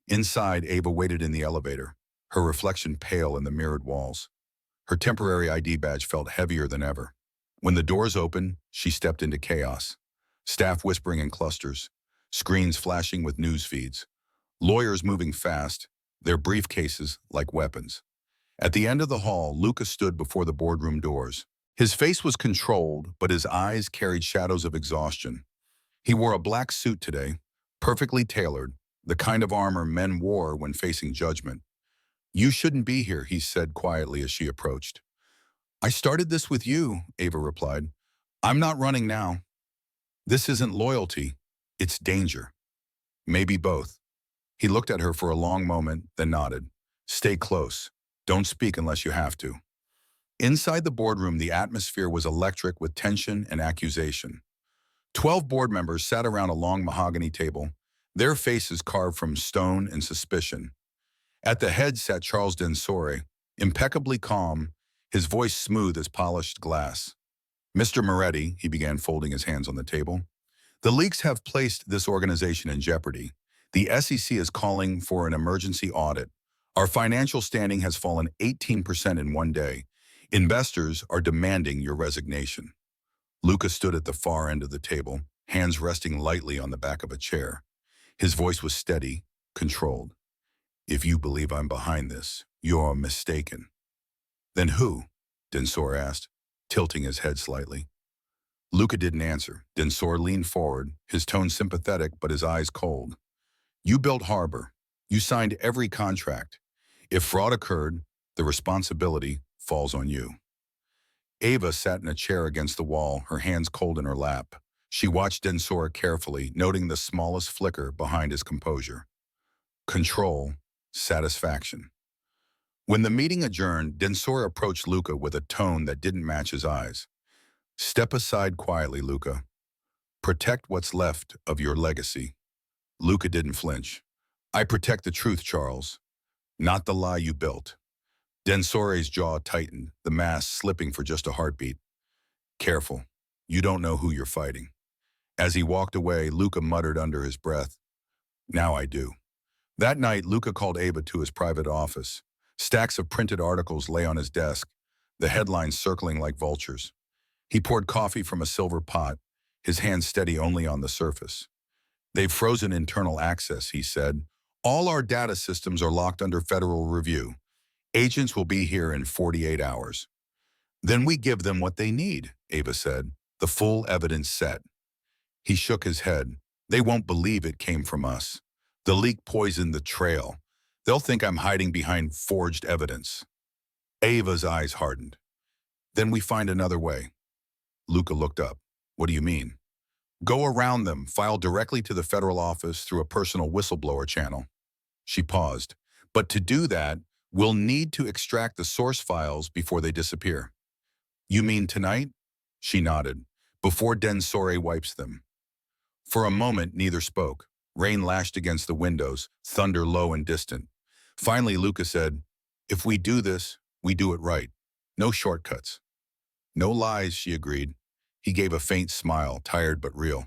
Inside, Ava waited in the elevator, her reflection pale in the mirrored walls. Her temporary ID badge felt heavier than ever. When the doors opened, she stepped into chaos. Staff whispering in clusters, screens flashing with news feeds, lawyers moving fast, their briefcases like weapons. At the end of the hall, Luca stood before the boardroom doors. His face was controlled, but his eyes carried shadows of exhaustion. He wore a black suit today, perfectly tailored, the kind of armor men wore when facing judgment. You shouldn't be here, he said quietly as she approached. I started this with you, Ava replied. I'm not running now. This isn't loyalty, it's danger. Maybe both. He looked at her for a long moment, then nodded. Stay close. Don't speak unless you have to. Inside the boardroom, the atmosphere was electric with tension and accusation. 12 board members sat around a long mahogany table, their faces carved from stone and suspicion. At the head sat Charles Densore, impeccably calm, his voice smooth as polished glass. Mr. Moretti, he began, folding his hands on the table, the leaks have placed this organization in jeopardy. The SEC is calling for an emergency audit. Our financial standing has fallen 18% in one day. Investors are demanding your resignation. Luca stood at the far end of the table, hands resting lightly on the back of a chair. His voice was steady, controlled. If you believe I'm behind this, you're mistaken. Then who? Densore asked, tilting his head slightly. Luca didn't answer. Densore leaned forward, his tone sympathetic but his eyes cold. You built Harbor. You signed every contract. If fraud occurred, the responsibility falls on you. Ava sat in a chair against the wall, her hands cold in her lap. She watched Densore carefully, noting the smallest flicker behind his composure. Control, satisfaction. When the meeting adjourned, Densore approached Luca with a tone that didn't match his eyes. Step aside quietly, Luca. Protect what's left of your legacy. Luca didn't flinch. I protect the truth, Charles, not the lie you built. Densore's jaw tightened, the mask slipping for just a heartbeat. Careful, you don't know who you're fighting. As he walked away, Luca muttered under his breath, Now I do. That night, Luca called Ava to his private office. Stacks of printed articles lay on his desk, the headlines circling like vultures. He poured coffee from a silver pot, his hands steady only on the surface. They've frozen internal access, he said. All our data systems are locked under federal review. Agents will be here in 48 hours. Then we give them what they need, Ava said, the full evidence set. He shook his head. They won't believe it came from us. The leak poisoned the trail. They'll think I'm hiding behind forged evidence. Ava's eyes hardened. Then we find another way. Luca looked up. What do you mean? Go around them, file directly to the federal office through a personal whistleblower channel. She paused. But to do that, we'll need to extract the source files before they disappear. You mean tonight? She nodded. Before Densore wipes them. For a moment, neither spoke. Rain lashed against the windows, thunder low and distant. Finally, Luca said, if we do this, we do it right. No shortcuts. No lies, she agreed. He gave a faint smile, tired but real.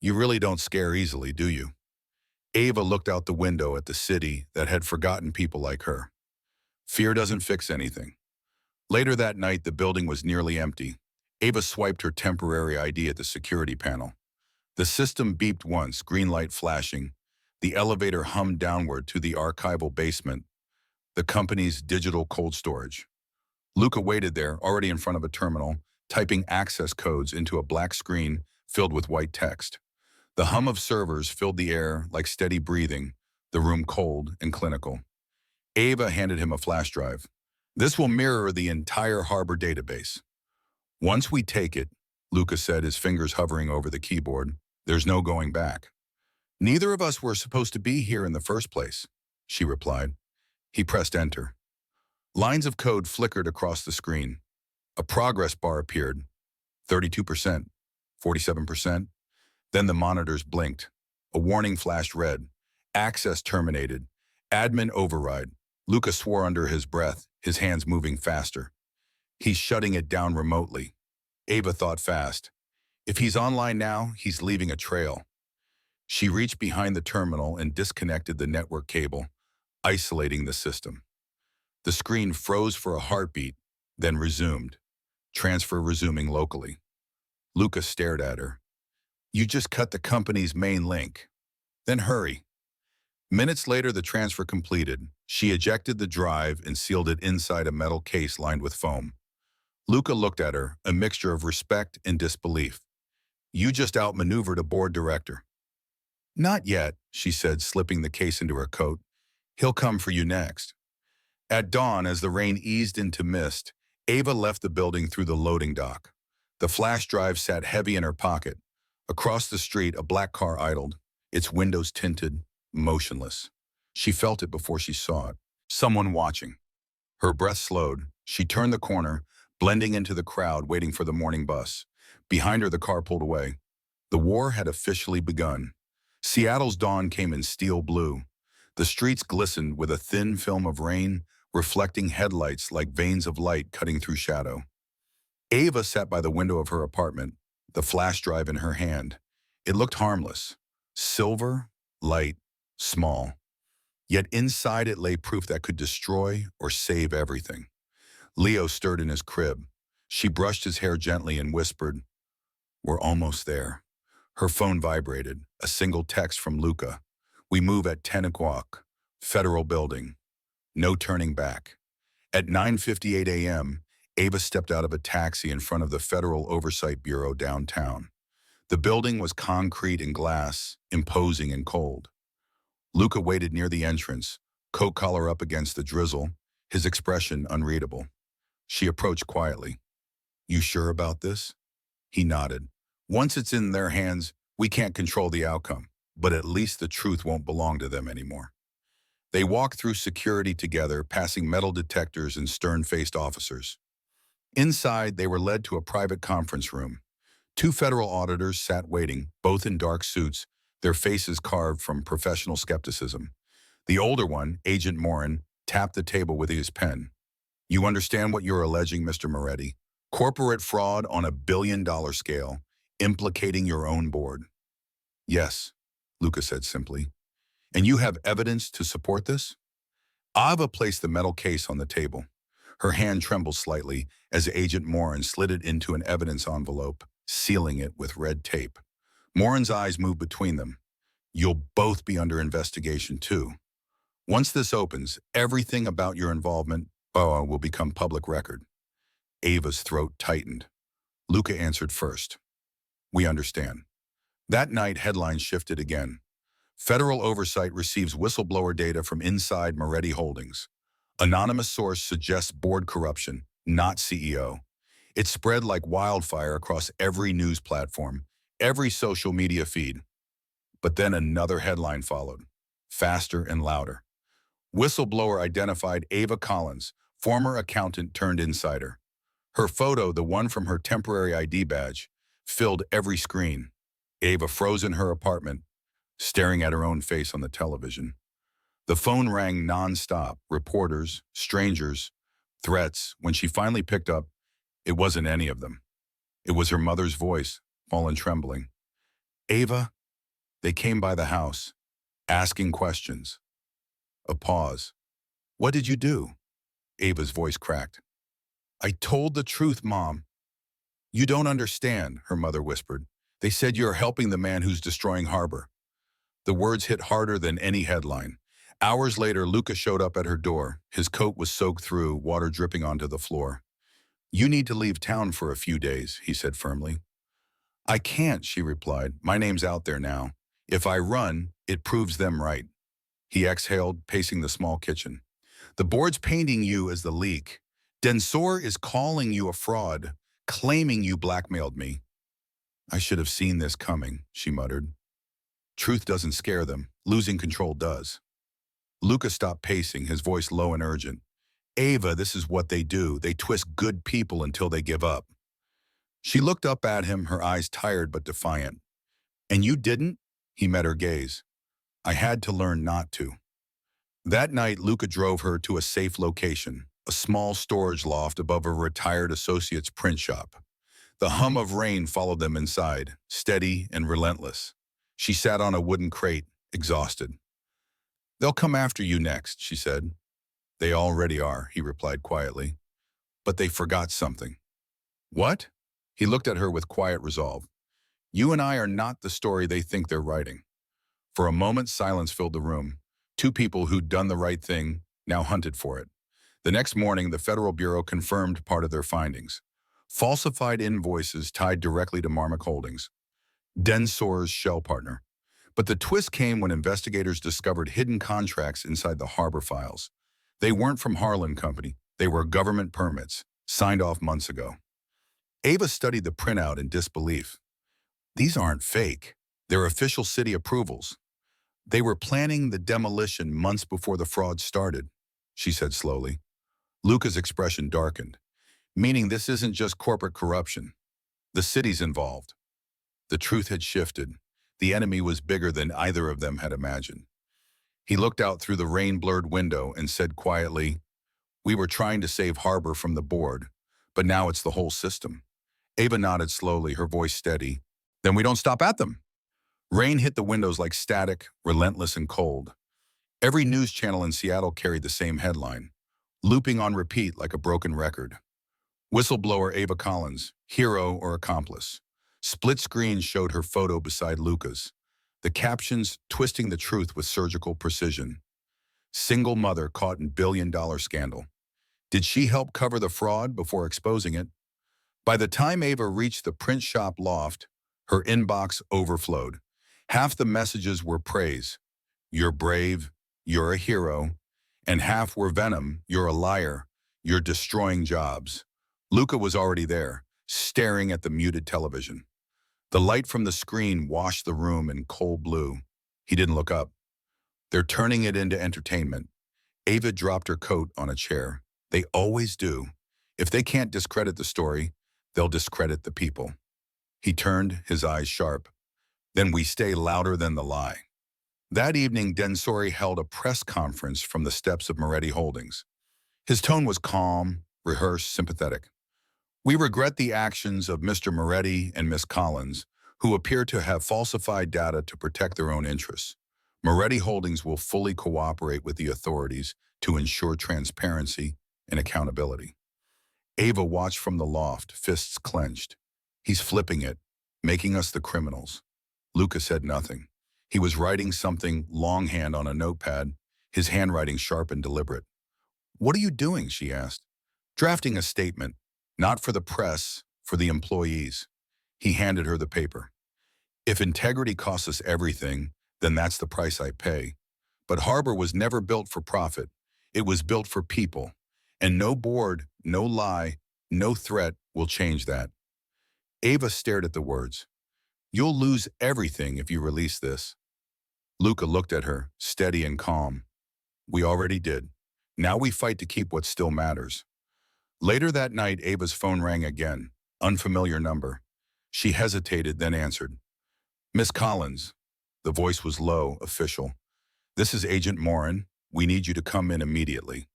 You really don't scare easily, do you? Ava looked out the window at the city that had forgotten people like her. Fear doesn't fix anything. Later that night, the building was nearly empty. Ava swiped her temporary ID at the security panel. The system beeped once, green light flashing. The elevator hummed downward to the archival basement, the company's digital cold storage. Luca waited there, already in front of a terminal, typing access codes into a black screen filled with white text. The hum of servers filled the air like steady breathing, the room cold and clinical. Ava handed him a flash drive. This will mirror the entire harbor database. Once we take it, Luca said, his fingers hovering over the keyboard, there's no going back. Neither of us were supposed to be here in the first place, she replied. He pressed enter. Lines of code flickered across the screen. A progress bar appeared. 32%, 47%. Then the monitors blinked. A warning flashed red. Access terminated. Admin override. Luca swore under his breath, his hands moving faster. He's shutting it down remotely. Ava thought fast. If he's online now, he's leaving a trail. She reached behind the terminal and disconnected the network cable, isolating the system. The screen froze for a heartbeat, then resumed. Transfer resuming locally. Luca stared at her. You just cut the company's main link. Then hurry. Minutes later, the transfer completed. She ejected the drive and sealed it inside a metal case lined with foam. Luca looked at her, a mixture of respect and disbelief. You just outmaneuvered a board director. Not yet, she said, slipping the case into her coat. He'll come for you next. At dawn, as the rain eased into mist, Ava left the building through the loading dock. The flash drive sat heavy in her pocket. Across the street, a black car idled, its windows tinted, motionless. She felt it before she saw it. Someone watching. Her breath slowed. She turned the corner, blending into the crowd waiting for the morning bus. Behind her, the car pulled away. The war had officially begun. Seattle's dawn came in steel blue. The streets glistened with a thin film of rain, reflecting headlights like veins of light cutting through shadow. Ava sat by the window of her apartment, the flash drive in her hand. It looked harmless. Silver, light, small. Yet inside it lay proof that could destroy or save everything. Leo stirred in his crib. She brushed his hair gently and whispered, We're almost there. Her phone vibrated, a single text from Luca. We move at 10 o'clock. Federal building. No turning back. At 9:58 a.m., Ava stepped out of a taxi in front of the Federal Oversight Bureau downtown. The building was concrete and glass, imposing and cold. Luca waited near the entrance, coat collar up against the drizzle, his expression unreadable. She approached quietly. You sure about this? He nodded. Once it's in their hands, we can't control the outcome, but at least the truth won't belong to them anymore. They walked through security together, passing metal detectors and stern-faced officers. Inside, they were led to a private conference room. Two federal auditors sat waiting, both in dark suits, their faces carved from professional skepticism. The older one, Agent Morin, tapped the table with his pen. You understand what you're alleging, Mr. Moretti? Corporate fraud on a billion-dollar scale, implicating your own board. Yes, Luca said simply. And you have evidence to support this? Ava placed the metal case on the table. Her hand trembled slightly as Agent Morin slid it into an evidence envelope, sealing it with red tape. Morin's eyes moved between them. You'll both be under investigation too. Once this opens, everything about your involvement will become public record. Ava's throat tightened. Luca answered first. We understand. That night, headlines shifted again. Federal oversight receives whistleblower data from inside Moretti Holdings. Anonymous source suggests board corruption, not CEO. It spread like wildfire across every news platform, every social media feed. But then another headline followed, faster and louder. Whistleblower identified Ava Collins, former accountant turned insider. Her photo, the one from her temporary ID badge, filled every screen. Ava froze in her apartment, staring at her own face on the television. The phone rang nonstop, reporters, strangers, threats. When she finally picked up, it wasn't any of them. It was her mother's voice, fallen trembling. Ava, they came by the house, asking questions. A pause. What did you do? Ava's voice cracked. I told the truth, Mom. You don't understand, her mother whispered. They said you're helping the man who's destroying Harbor. The words hit harder than any headline. Hours later, Luca showed up at her door. His coat was soaked through, water dripping onto the floor. You need to leave town for a few days, he said firmly. I can't, she replied. My name's out there now. If I run, it proves them right. He exhaled, pacing the small kitchen. The board's painting you as the leak. Densor is calling you a fraud, claiming you blackmailed me. I should have seen this coming, she muttered. Truth doesn't scare them. Losing control does. Luca stopped pacing, his voice low and urgent. Ava, this is what they do. They twist good people until they give up. She looked up at him, her eyes tired but defiant. And you didn't? He met her gaze. I had to learn not to. That night, Luca drove her to a safe location, a small storage loft above a retired associate's print shop. The hum of rain followed them inside, steady and relentless. She sat on a wooden crate, exhausted. They'll come after you next, she said. They already are, he replied quietly. But they forgot something. What? He looked at her with quiet resolve. You and I are not the story they think they're writing. For a moment, silence filled the room. Two people who'd done the right thing now hunted for it. The next morning, the Federal Bureau confirmed part of their findings. Falsified invoices tied directly to Marmok Holdings, Densor's shell partner. But the twist came when investigators discovered hidden contracts inside the Harbor files. They weren't from Harlan Company. They were government permits, signed off months ago. Ava studied the printout in disbelief. These aren't fake. They're official city approvals. They were planning the demolition months before the fraud started, she said slowly. Luca's expression darkened, meaning this isn't just corporate corruption. The city's involved. The truth had shifted. The enemy was bigger than either of them had imagined. He looked out through the rain-blurred window and said quietly, We were trying to save Harbor from the board, but now it's the whole system. Ava nodded slowly, her voice steady. Then we don't stop at them. Rain hit the windows like static, relentless and cold. Every news channel in Seattle carried the same headline, looping on repeat like a broken record. Whistleblower Ava Collins, hero or accomplice. Split screens showed her photo beside Luca's. The captions twisting the truth with surgical precision. Single mother caught in billion-dollar scandal. Did she help cover the fraud before exposing it? By the time Ava reached the print shop loft, her inbox overflowed. Half the messages were praise. You're brave, you're a hero. And half were venom, you're a liar, you're destroying jobs. Luca was already there, staring at the muted television. The light from the screen washed the room in cold blue. He didn't look up. They're turning it into entertainment. Ava dropped her coat on a chair. They always do. If they can't discredit the story, they'll discredit the people. He turned, his eyes sharp. Then we stay louder than the lie. That evening, Densori held a press conference from the steps of Moretti Holdings. His tone was calm, rehearsed, sympathetic. We regret the actions of Mr. Moretti and Miss Collins, who appear to have falsified data to protect their own interests. Moretti Holdings will fully cooperate with the authorities to ensure transparency and accountability. Ava watched from the loft, fists clenched. He's flipping it, making us the criminals. Luca said nothing. He was writing something longhand on a notepad, his handwriting sharp and deliberate. What are you doing? She asked. Drafting a statement, not for the press, for the employees. He handed her the paper. If integrity costs us everything, then that's the price I pay. But Harbor was never built for profit. It was built for people. And no board, no lie, No threat will change that. Ava stared at the words. You'll lose everything if you release this. Luca looked at her, steady and calm. We already did. Now we fight to keep what still matters. Later that night, Ava's phone rang again. Unfamiliar number. She hesitated, then answered. Miss Collins. The voice was low, official. This is Agent Morin. We need you to come in immediately.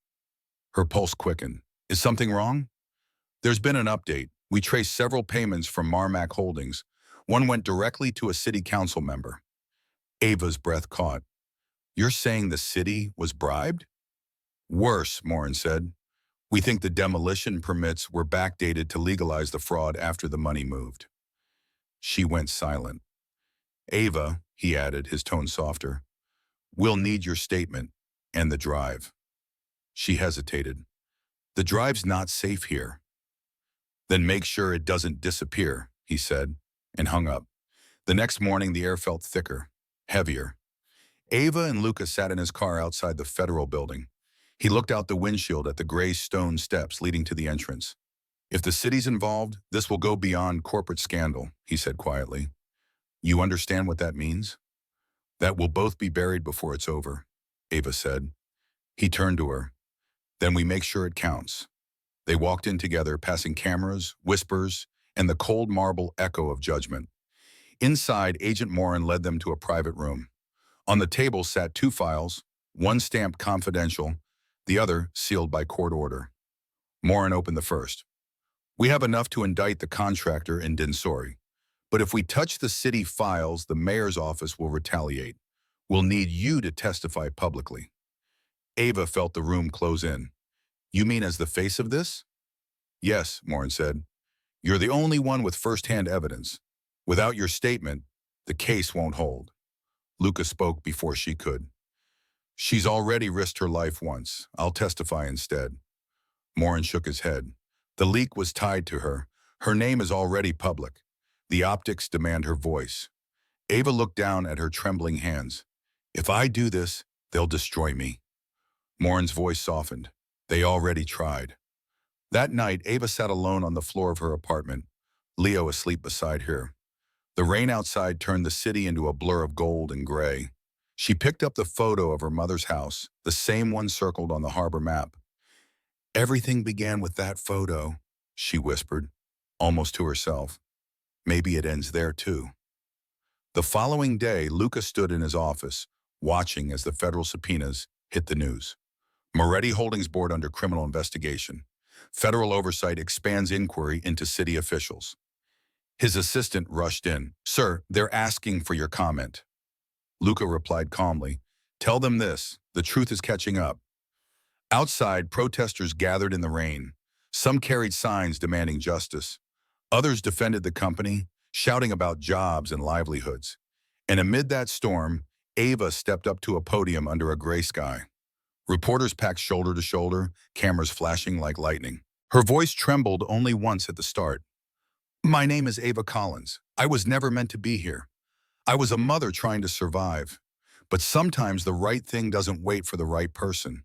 Her pulse quickened. Is something wrong? There's been an update. We traced several payments from Marmac Holdings. One went directly to a city council member. Ava's breath caught. You're saying the city was bribed? Worse, Morin said. We think the demolition permits were backdated to legalize the fraud after the money moved. She went silent. Ava, he added, his tone softer, we'll need your statement and the drive. She hesitated. The drive's not safe here. Then make sure it doesn't disappear, he said, and hung up. The next morning, the air felt thicker, heavier. Ava and Luca sat in his car outside the federal building. He looked out the windshield at the gray stone steps leading to the entrance. If the city's involved, this will go beyond corporate scandal, he said quietly. You understand what that means? That we'll both be buried before it's over, Ava said. He turned to her. Then we make sure it counts. They walked in together, passing cameras, whispers, and the cold marble echo of judgment. Inside, Agent Morin led them to a private room. On the table sat two files, one stamped confidential, the other sealed by court order. Morin opened the first. We have enough to indict the contractor in Dinsori, but if we touch the city files, the mayor's office will retaliate. We'll need you to testify publicly. Ava felt the room close in. You mean as the face of this? Yes, Morin said. You're the only one with first-hand evidence. Without your statement, the case won't hold. Luca spoke before she could. She's already risked her life once. I'll testify instead. Morin shook his head. The leak was tied to her. Her name is already public. The optics demand her voice. Ava looked down at her trembling hands. If I do this, they'll destroy me. Morin's voice softened. They already tried. That night, Ava sat alone on the floor of her apartment, Leo asleep beside her. The rain outside turned the city into a blur of gold and gray. She picked up the photo of her mother's house, the same one circled on the harbor map. Everything began with that photo, she whispered, almost to herself. Maybe it ends there too. The following day, Luca stood in his office, watching as the federal subpoenas hit the news. Moretti Holdings Board under criminal investigation. Federal oversight expands inquiry into city officials. His assistant rushed in. Sir, they're asking for your comment. Luca replied calmly. Tell them this. The truth is catching up. Outside, protesters gathered in the rain. Some carried signs demanding justice. Others defended the company, shouting about jobs and livelihoods. And amid that storm, Ava stepped up to a podium under a gray sky. Reporters packed shoulder to shoulder, cameras flashing like lightning. Her voice trembled only once at the start. My name is Ava Collins. I was never meant to be here. I was a mother trying to survive. But sometimes the right thing doesn't wait for the right person.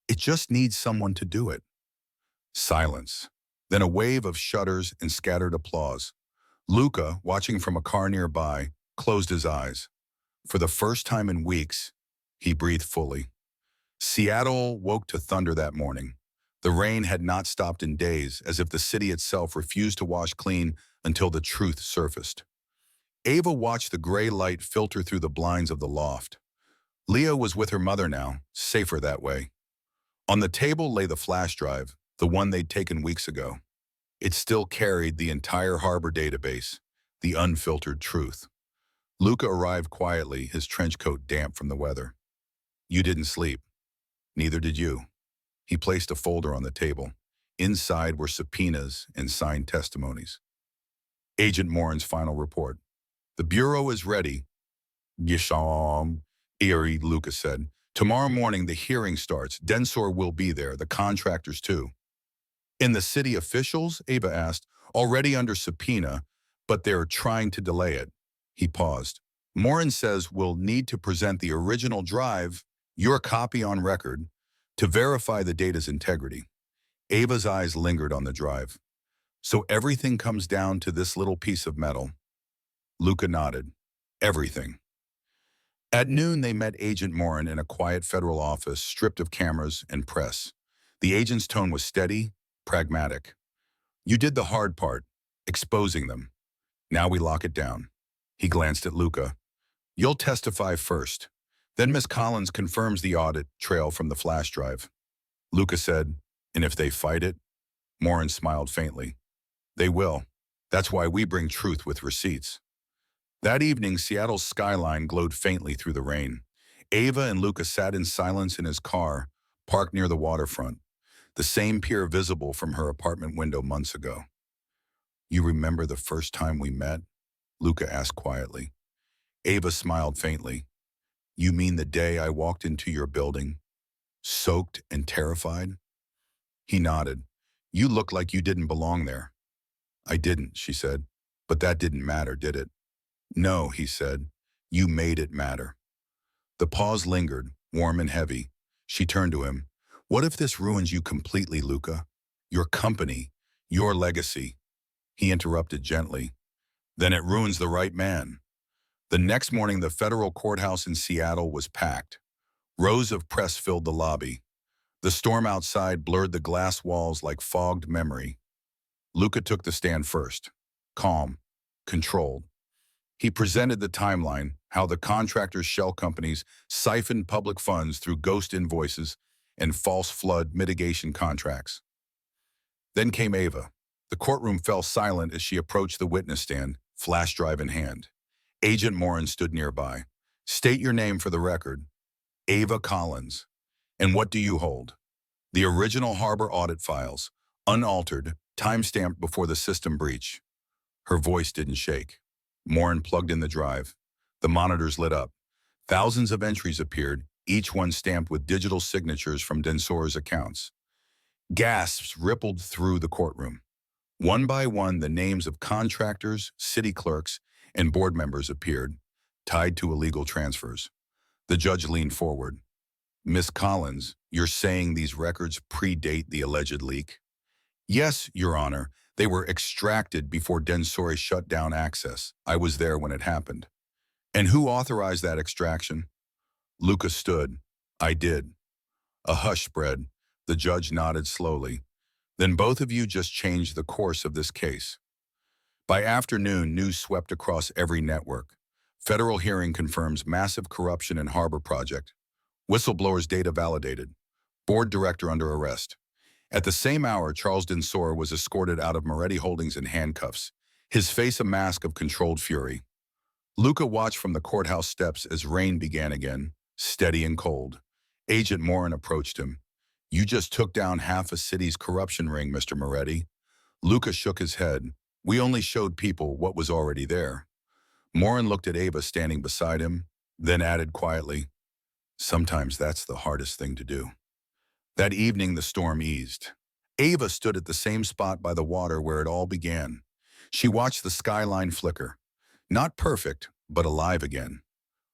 It just needs someone to do it. Silence. Then a wave of shudders and scattered applause. Luca, watching from a car nearby, closed his eyes. For the first time in weeks, he breathed fully. Seattle woke to thunder that morning. The rain had not stopped in days, as if the city itself refused to wash clean until the truth surfaced. Ava watched the gray light filter through the blinds of the loft. Leo was with her mother now, safer that way. On the table lay the flash drive, the one they'd taken weeks ago. It still carried the entire harbor database, the unfiltered truth. Luca arrived quietly, his trench coat damp from the weather. You didn't sleep. Neither did you. He placed a folder on the table. Inside were subpoenas and signed testimonies. Agent Morin's final report. The Bureau is ready. Gisham, eerie, Luca said. Tomorrow morning the hearing starts. Densor will be there, the contractors too. In the city officials, Ava asked, already under subpoena, but they're trying to delay it. He paused. Morin says we'll need to present the original drive, your copy on record, to verify the data's integrity. Ava's eyes lingered on the drive. So everything comes down to this little piece of metal. Luca nodded. Everything. At noon, they met Agent Morin in a quiet federal office, stripped of cameras and press. The agent's tone was steady, pragmatic. You did the hard part, exposing them. Now we lock it down. He glanced at Luca. You'll testify first. Then Miss Collins confirms the audit trail from the flash drive. Luca said, and if they fight it? Morin smiled faintly. They will. That's why we bring truth with receipts. That evening, Seattle's skyline glowed faintly through the rain. Ava and Luca sat in silence in his car, parked near the waterfront, the same pier visible from her apartment window months ago. You remember the first time we met? Luca asked quietly. Ava smiled faintly. You mean the day I walked into your building, soaked and terrified? He nodded. You looked like you didn't belong there. I didn't, she said. But that didn't matter, did it? No, he said. You made it matter. The pause lingered, warm and heavy. She turned to him. What if this ruins you completely, Luca? Your company, your legacy. He interrupted gently. Then it ruins the right man. The next morning, the federal courthouse in Seattle was packed. Rows of press filled the lobby. The storm outside blurred the glass walls like fogged memory. Luca took the stand first. Calm, controlled. He presented the timeline, how the contractors' shell companies siphoned public funds through ghost invoices and false flood mitigation contracts. Then came Ava. The courtroom fell silent as she approached the witness stand, flash drive in hand. Agent Morin stood nearby. State your name for the record. Ava Collins. And what do you hold? The original harbor audit files, unaltered, time-stamped before the system breach. Her voice didn't shake. Morin plugged in the drive. The monitors lit up. Thousands of entries appeared, each one stamped with digital signatures from Densor's accounts. Gasps rippled through the courtroom. One by one, the names of contractors, city clerks, and board members appeared, tied to illegal transfers. The judge leaned forward. Miss Collins, you're saying these records predate the alleged leak? Yes, Your Honor. They were extracted before Densore shut down access. I was there when it happened. And who authorized that extraction? Luca stood. I did. A hush spread. The judge nodded slowly. Then both of you just changed the course of this case. By afternoon, news swept across every network. Federal hearing confirms massive corruption in harbor project. Whistleblowers' data validated. Board director under arrest. At the same hour, Charles Densore was escorted out of Moretti Holdings in handcuffs, his face a mask of controlled fury. Luca watched from the courthouse steps as rain began again, steady and cold. Agent Morin approached him. You just took down half a city's corruption ring, Mr. Moretti. Luca shook his head. We only showed people what was already there. Morin looked at Ava standing beside him, then added quietly, sometimes that's the hardest thing to do. That evening, the storm eased. Ava stood at the same spot by the water where it all began. She watched the skyline flicker. Not perfect, but alive again.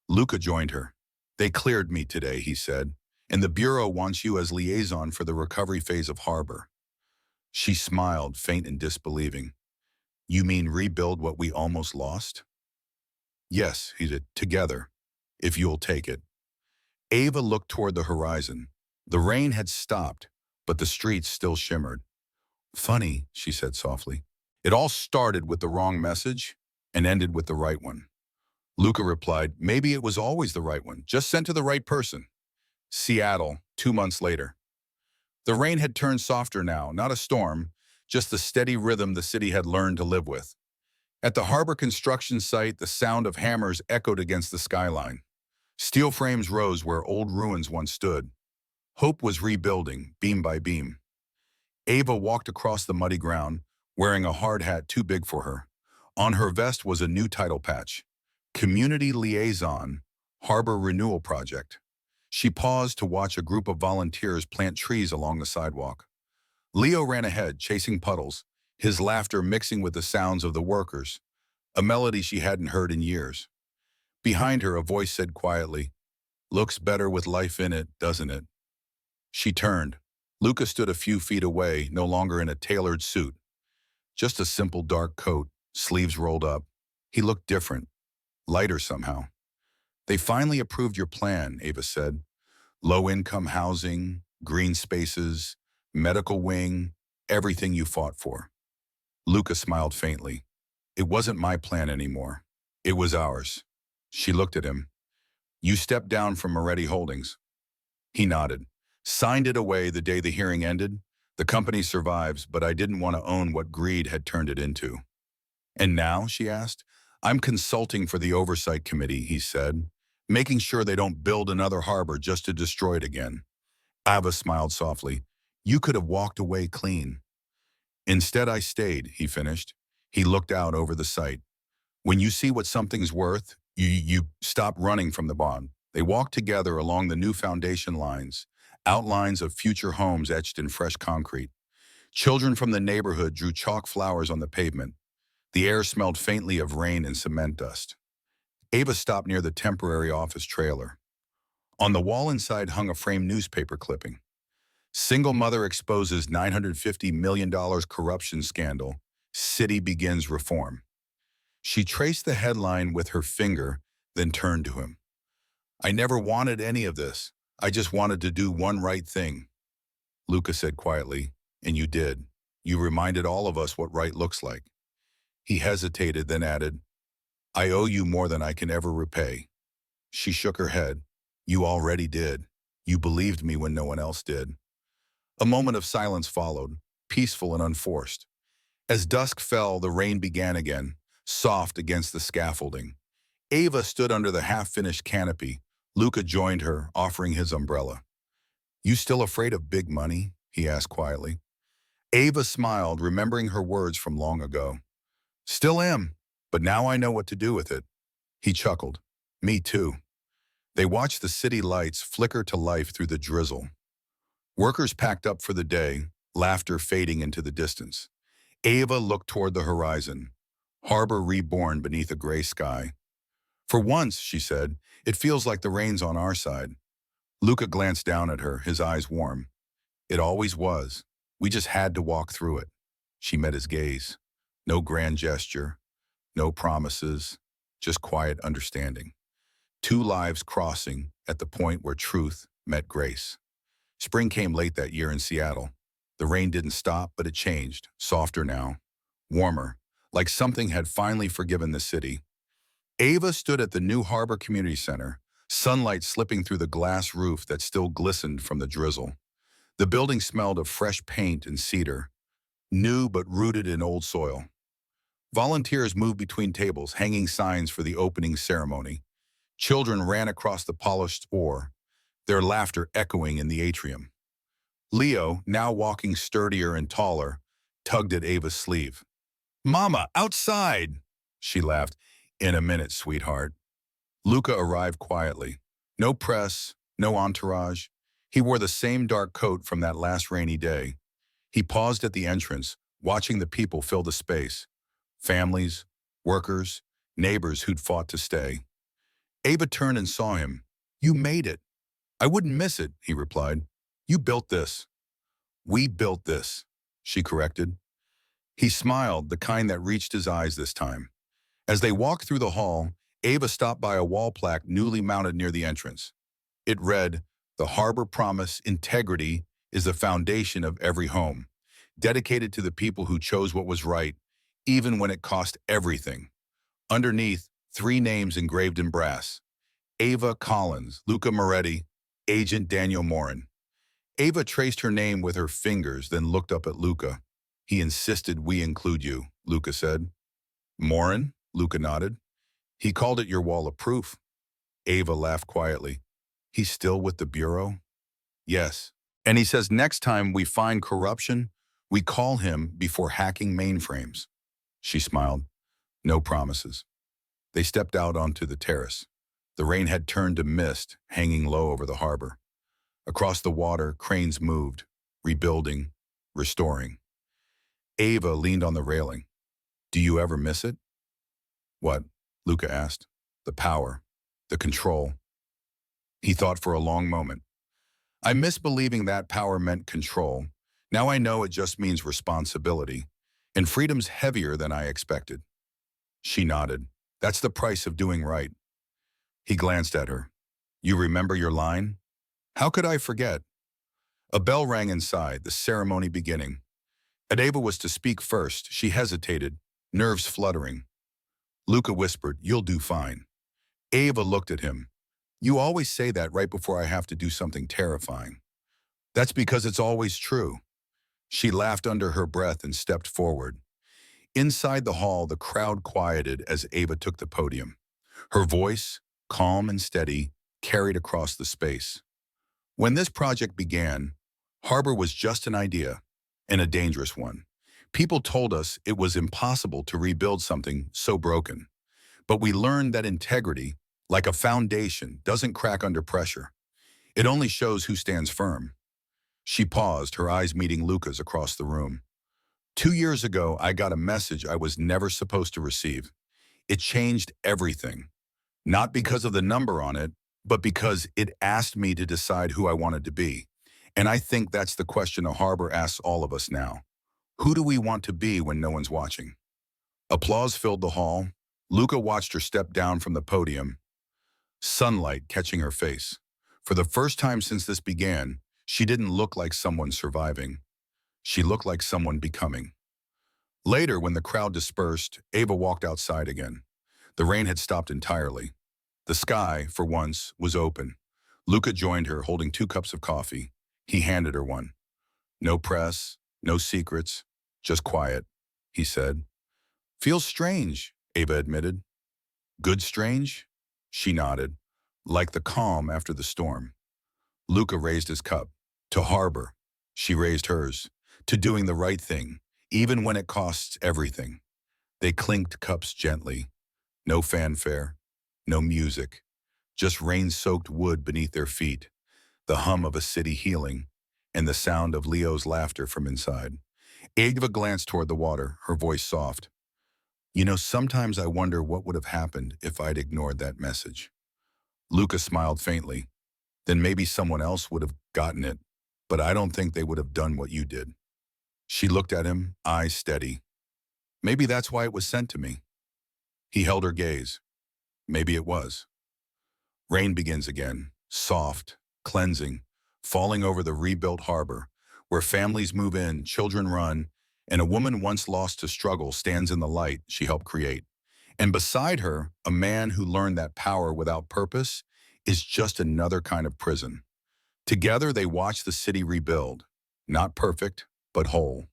Luca joined her. They cleared me today, he said, and the Bureau wants you as liaison for the recovery phase of harbor. She smiled, faint and disbelieving. You mean rebuild what we almost lost? Yes, he said, together, if you'll take it. Ava looked toward the horizon. The rain had stopped, but the streets still shimmered. Funny, she said softly. It all started with the wrong message and ended with the right one. Luca replied, maybe it was always the right one, just sent to the right person. Seattle, 2 months later. The rain had turned softer now, not a storm, just the steady rhythm the city had learned to live with. At the harbor construction site, the sound of hammers echoed against the skyline. Steel frames rose where old ruins once stood. Hope was rebuilding, beam by beam. Ava walked across the muddy ground, wearing a hard hat too big for her. On her vest was a new title patch, Community Liaison, Harbor Renewal Project. She paused to watch a group of volunteers plant trees along the sidewalk. Leo ran ahead, chasing puddles, his laughter mixing with the sounds of the workers, a melody she hadn't heard in years. Behind her, a voice said quietly, looks better with life in it, doesn't it? She turned. Luca stood a few feet away, no longer in a tailored suit. Just a simple dark coat, sleeves rolled up. He looked different, lighter somehow. They finally approved your plan, Ava said. Low-income housing, green spaces, medical wing, everything you fought for. Luca smiled faintly. It wasn't my plan anymore. It was ours. She looked at him. You stepped down from Moretti Holdings. He nodded. Signed it away the day the hearing ended. The company survives, but I didn't want to own what greed had turned it into. And now, she asked, I'm consulting for the oversight committee, he said, making sure they don't build another harbor just to destroy it again. Ava smiled softly. You could have walked away clean. Instead, I stayed, he finished. He looked out over the site. When you see what something's worth, you stop running from the bond. They walked together along the new foundation lines, outlines of future homes etched in fresh concrete. Children from the neighborhood drew chalk flowers on the pavement. The air smelled faintly of rain and cement dust. Ava stopped near the temporary office trailer. On the wall inside hung a framed newspaper clipping. Single mother exposes $950 million corruption scandal. City begins reform. She traced the headline with her finger, then turned to him. I never wanted any of this. I just wanted to do one right thing. Luca said quietly, and you did. You reminded all of us what right looks like. He hesitated, then added, I owe you more than I can ever repay. She shook her head. You already did. You believed me when no one else did. A moment of silence followed, peaceful and unforced. As dusk fell, the rain began again, soft against the scaffolding. Ava stood under the half-finished canopy. Luca joined her, offering his umbrella. You still afraid of big money? He asked quietly. Ava smiled, remembering her words from long ago. Still am, but now I know what to do with it. He chuckled. Me too. They watched the city lights flicker to life through the drizzle. Workers packed up for the day, laughter fading into the distance. Ava looked toward the horizon, harbor reborn beneath a gray sky. For once, she said, it feels like the rain's on our side. Luca glanced down at her, his eyes warm. It always was. We just had to walk through it. She met his gaze. No grand gesture, no promises, just quiet understanding. Two lives crossing at the point where truth met grace. Spring came late that year in Seattle. The rain didn't stop, but it changed, softer now, warmer, like something had finally forgiven the city. Ava stood at the new Harbor Community Center, sunlight slipping through the glass roof that still glistened from the drizzle. The building smelled of fresh paint and cedar, new but rooted in old soil. Volunteers moved between tables, hanging signs for the opening ceremony. Children ran across the polished floor, their laughter echoing in the atrium. Leo, now walking sturdier and taller, tugged at Ava's sleeve. Mama, outside! She laughed. In a minute, sweetheart. Luca arrived quietly. No press, no entourage. He wore the same dark coat from that last rainy day. He paused at the entrance, watching the people fill the space. Families, workers, neighbors who'd fought to stay. Ava turned and saw him. You made it. I wouldn't miss it, he replied. You built this. We built this, she corrected. He smiled, the kind that reached his eyes this time. As they walked through the hall, Ava stopped by a wall plaque newly mounted near the entrance. It read, The Harbor Promise Integrity is the foundation of every home, dedicated to the people who chose what was right, even when it cost everything. Underneath, 3 names engraved in brass. Ava Collins, Luca Moretti, Agent Daniel Morin. Ava traced her name with her fingers, then looked up at Luca. He insisted we include you, Luca said. Morin? Luca nodded. He called it your wall of proof. Ava laughed quietly. He's still with the Bureau? Yes. And he says next time we find corruption, we call him before hacking mainframes. She smiled. No promises. They stepped out onto the terrace. The rain had turned to mist, hanging low over the harbor. Across the water, cranes moved, rebuilding, restoring. Ava leaned on the railing. Do you ever miss it? What? Luca asked. The power, the control. He thought for a long moment. I miss believing that power meant control. Now I know it just means responsibility. And freedom's heavier than I expected. She nodded. That's the price of doing right. He glanced at her. You remember your line? How could I forget? A bell rang inside, the ceremony beginning. Ava was to speak first. She hesitated, nerves fluttering. Luca whispered, you'll do fine. Ava looked at him. You always say that right before I have to do something terrifying. That's because it's always true. She laughed under her breath and stepped forward. Inside the hall, the crowd quieted as Ava took the podium. Her voice, calm and steady, carried across the space. When this project began, Harbor was just an idea, and a dangerous one. People told us it was impossible to rebuild something so broken. But we learned that integrity, like a foundation, doesn't crack under pressure. It only shows who stands firm. She paused, her eyes meeting Luca's across the room. 2 years ago, I got a message I was never supposed to receive. It changed everything. Not because of the number on it, but because it asked me to decide who I wanted to be. And I think that's the question a Harbor asks all of us now. Who do we want to be when no one's watching? Applause filled the hall. Luca watched her step down from the podium, sunlight catching her face. For the first time since this began, she didn't look like someone surviving. She looked like someone becoming. Later, when the crowd dispersed, Ava walked outside again. The rain had stopped entirely. The sky, for once, was open. Luca joined her, holding 2 cups of coffee. He handed her one. No press, no secrets, just quiet, he said. Feels strange, Ava admitted. Good strange? She nodded, like the calm after the storm. Luca raised his cup. To Harbor. She raised hers. To doing the right thing, even when it costs everything. They clinked cups gently. No fanfare, no music, just rain-soaked wood beneath their feet, the hum of a city healing, and the sound of Leo's laughter from inside. Ava glanced toward the water, her voice soft. You know, sometimes I wonder what would have happened if I'd ignored that message. Luca smiled faintly. Then maybe someone else would have gotten it, but I don't think they would have done what you did. She looked at him, eyes steady. Maybe that's why it was sent to me. He held her gaze. Maybe it was. Rain begins again, soft, cleansing, falling over the rebuilt harbor, where families move in, children run, and a woman once lost to struggle stands in the light she helped create. And beside her, a man who learned that power without purpose is just another kind of prison. Together, they watch the city rebuild, not perfect, but whole.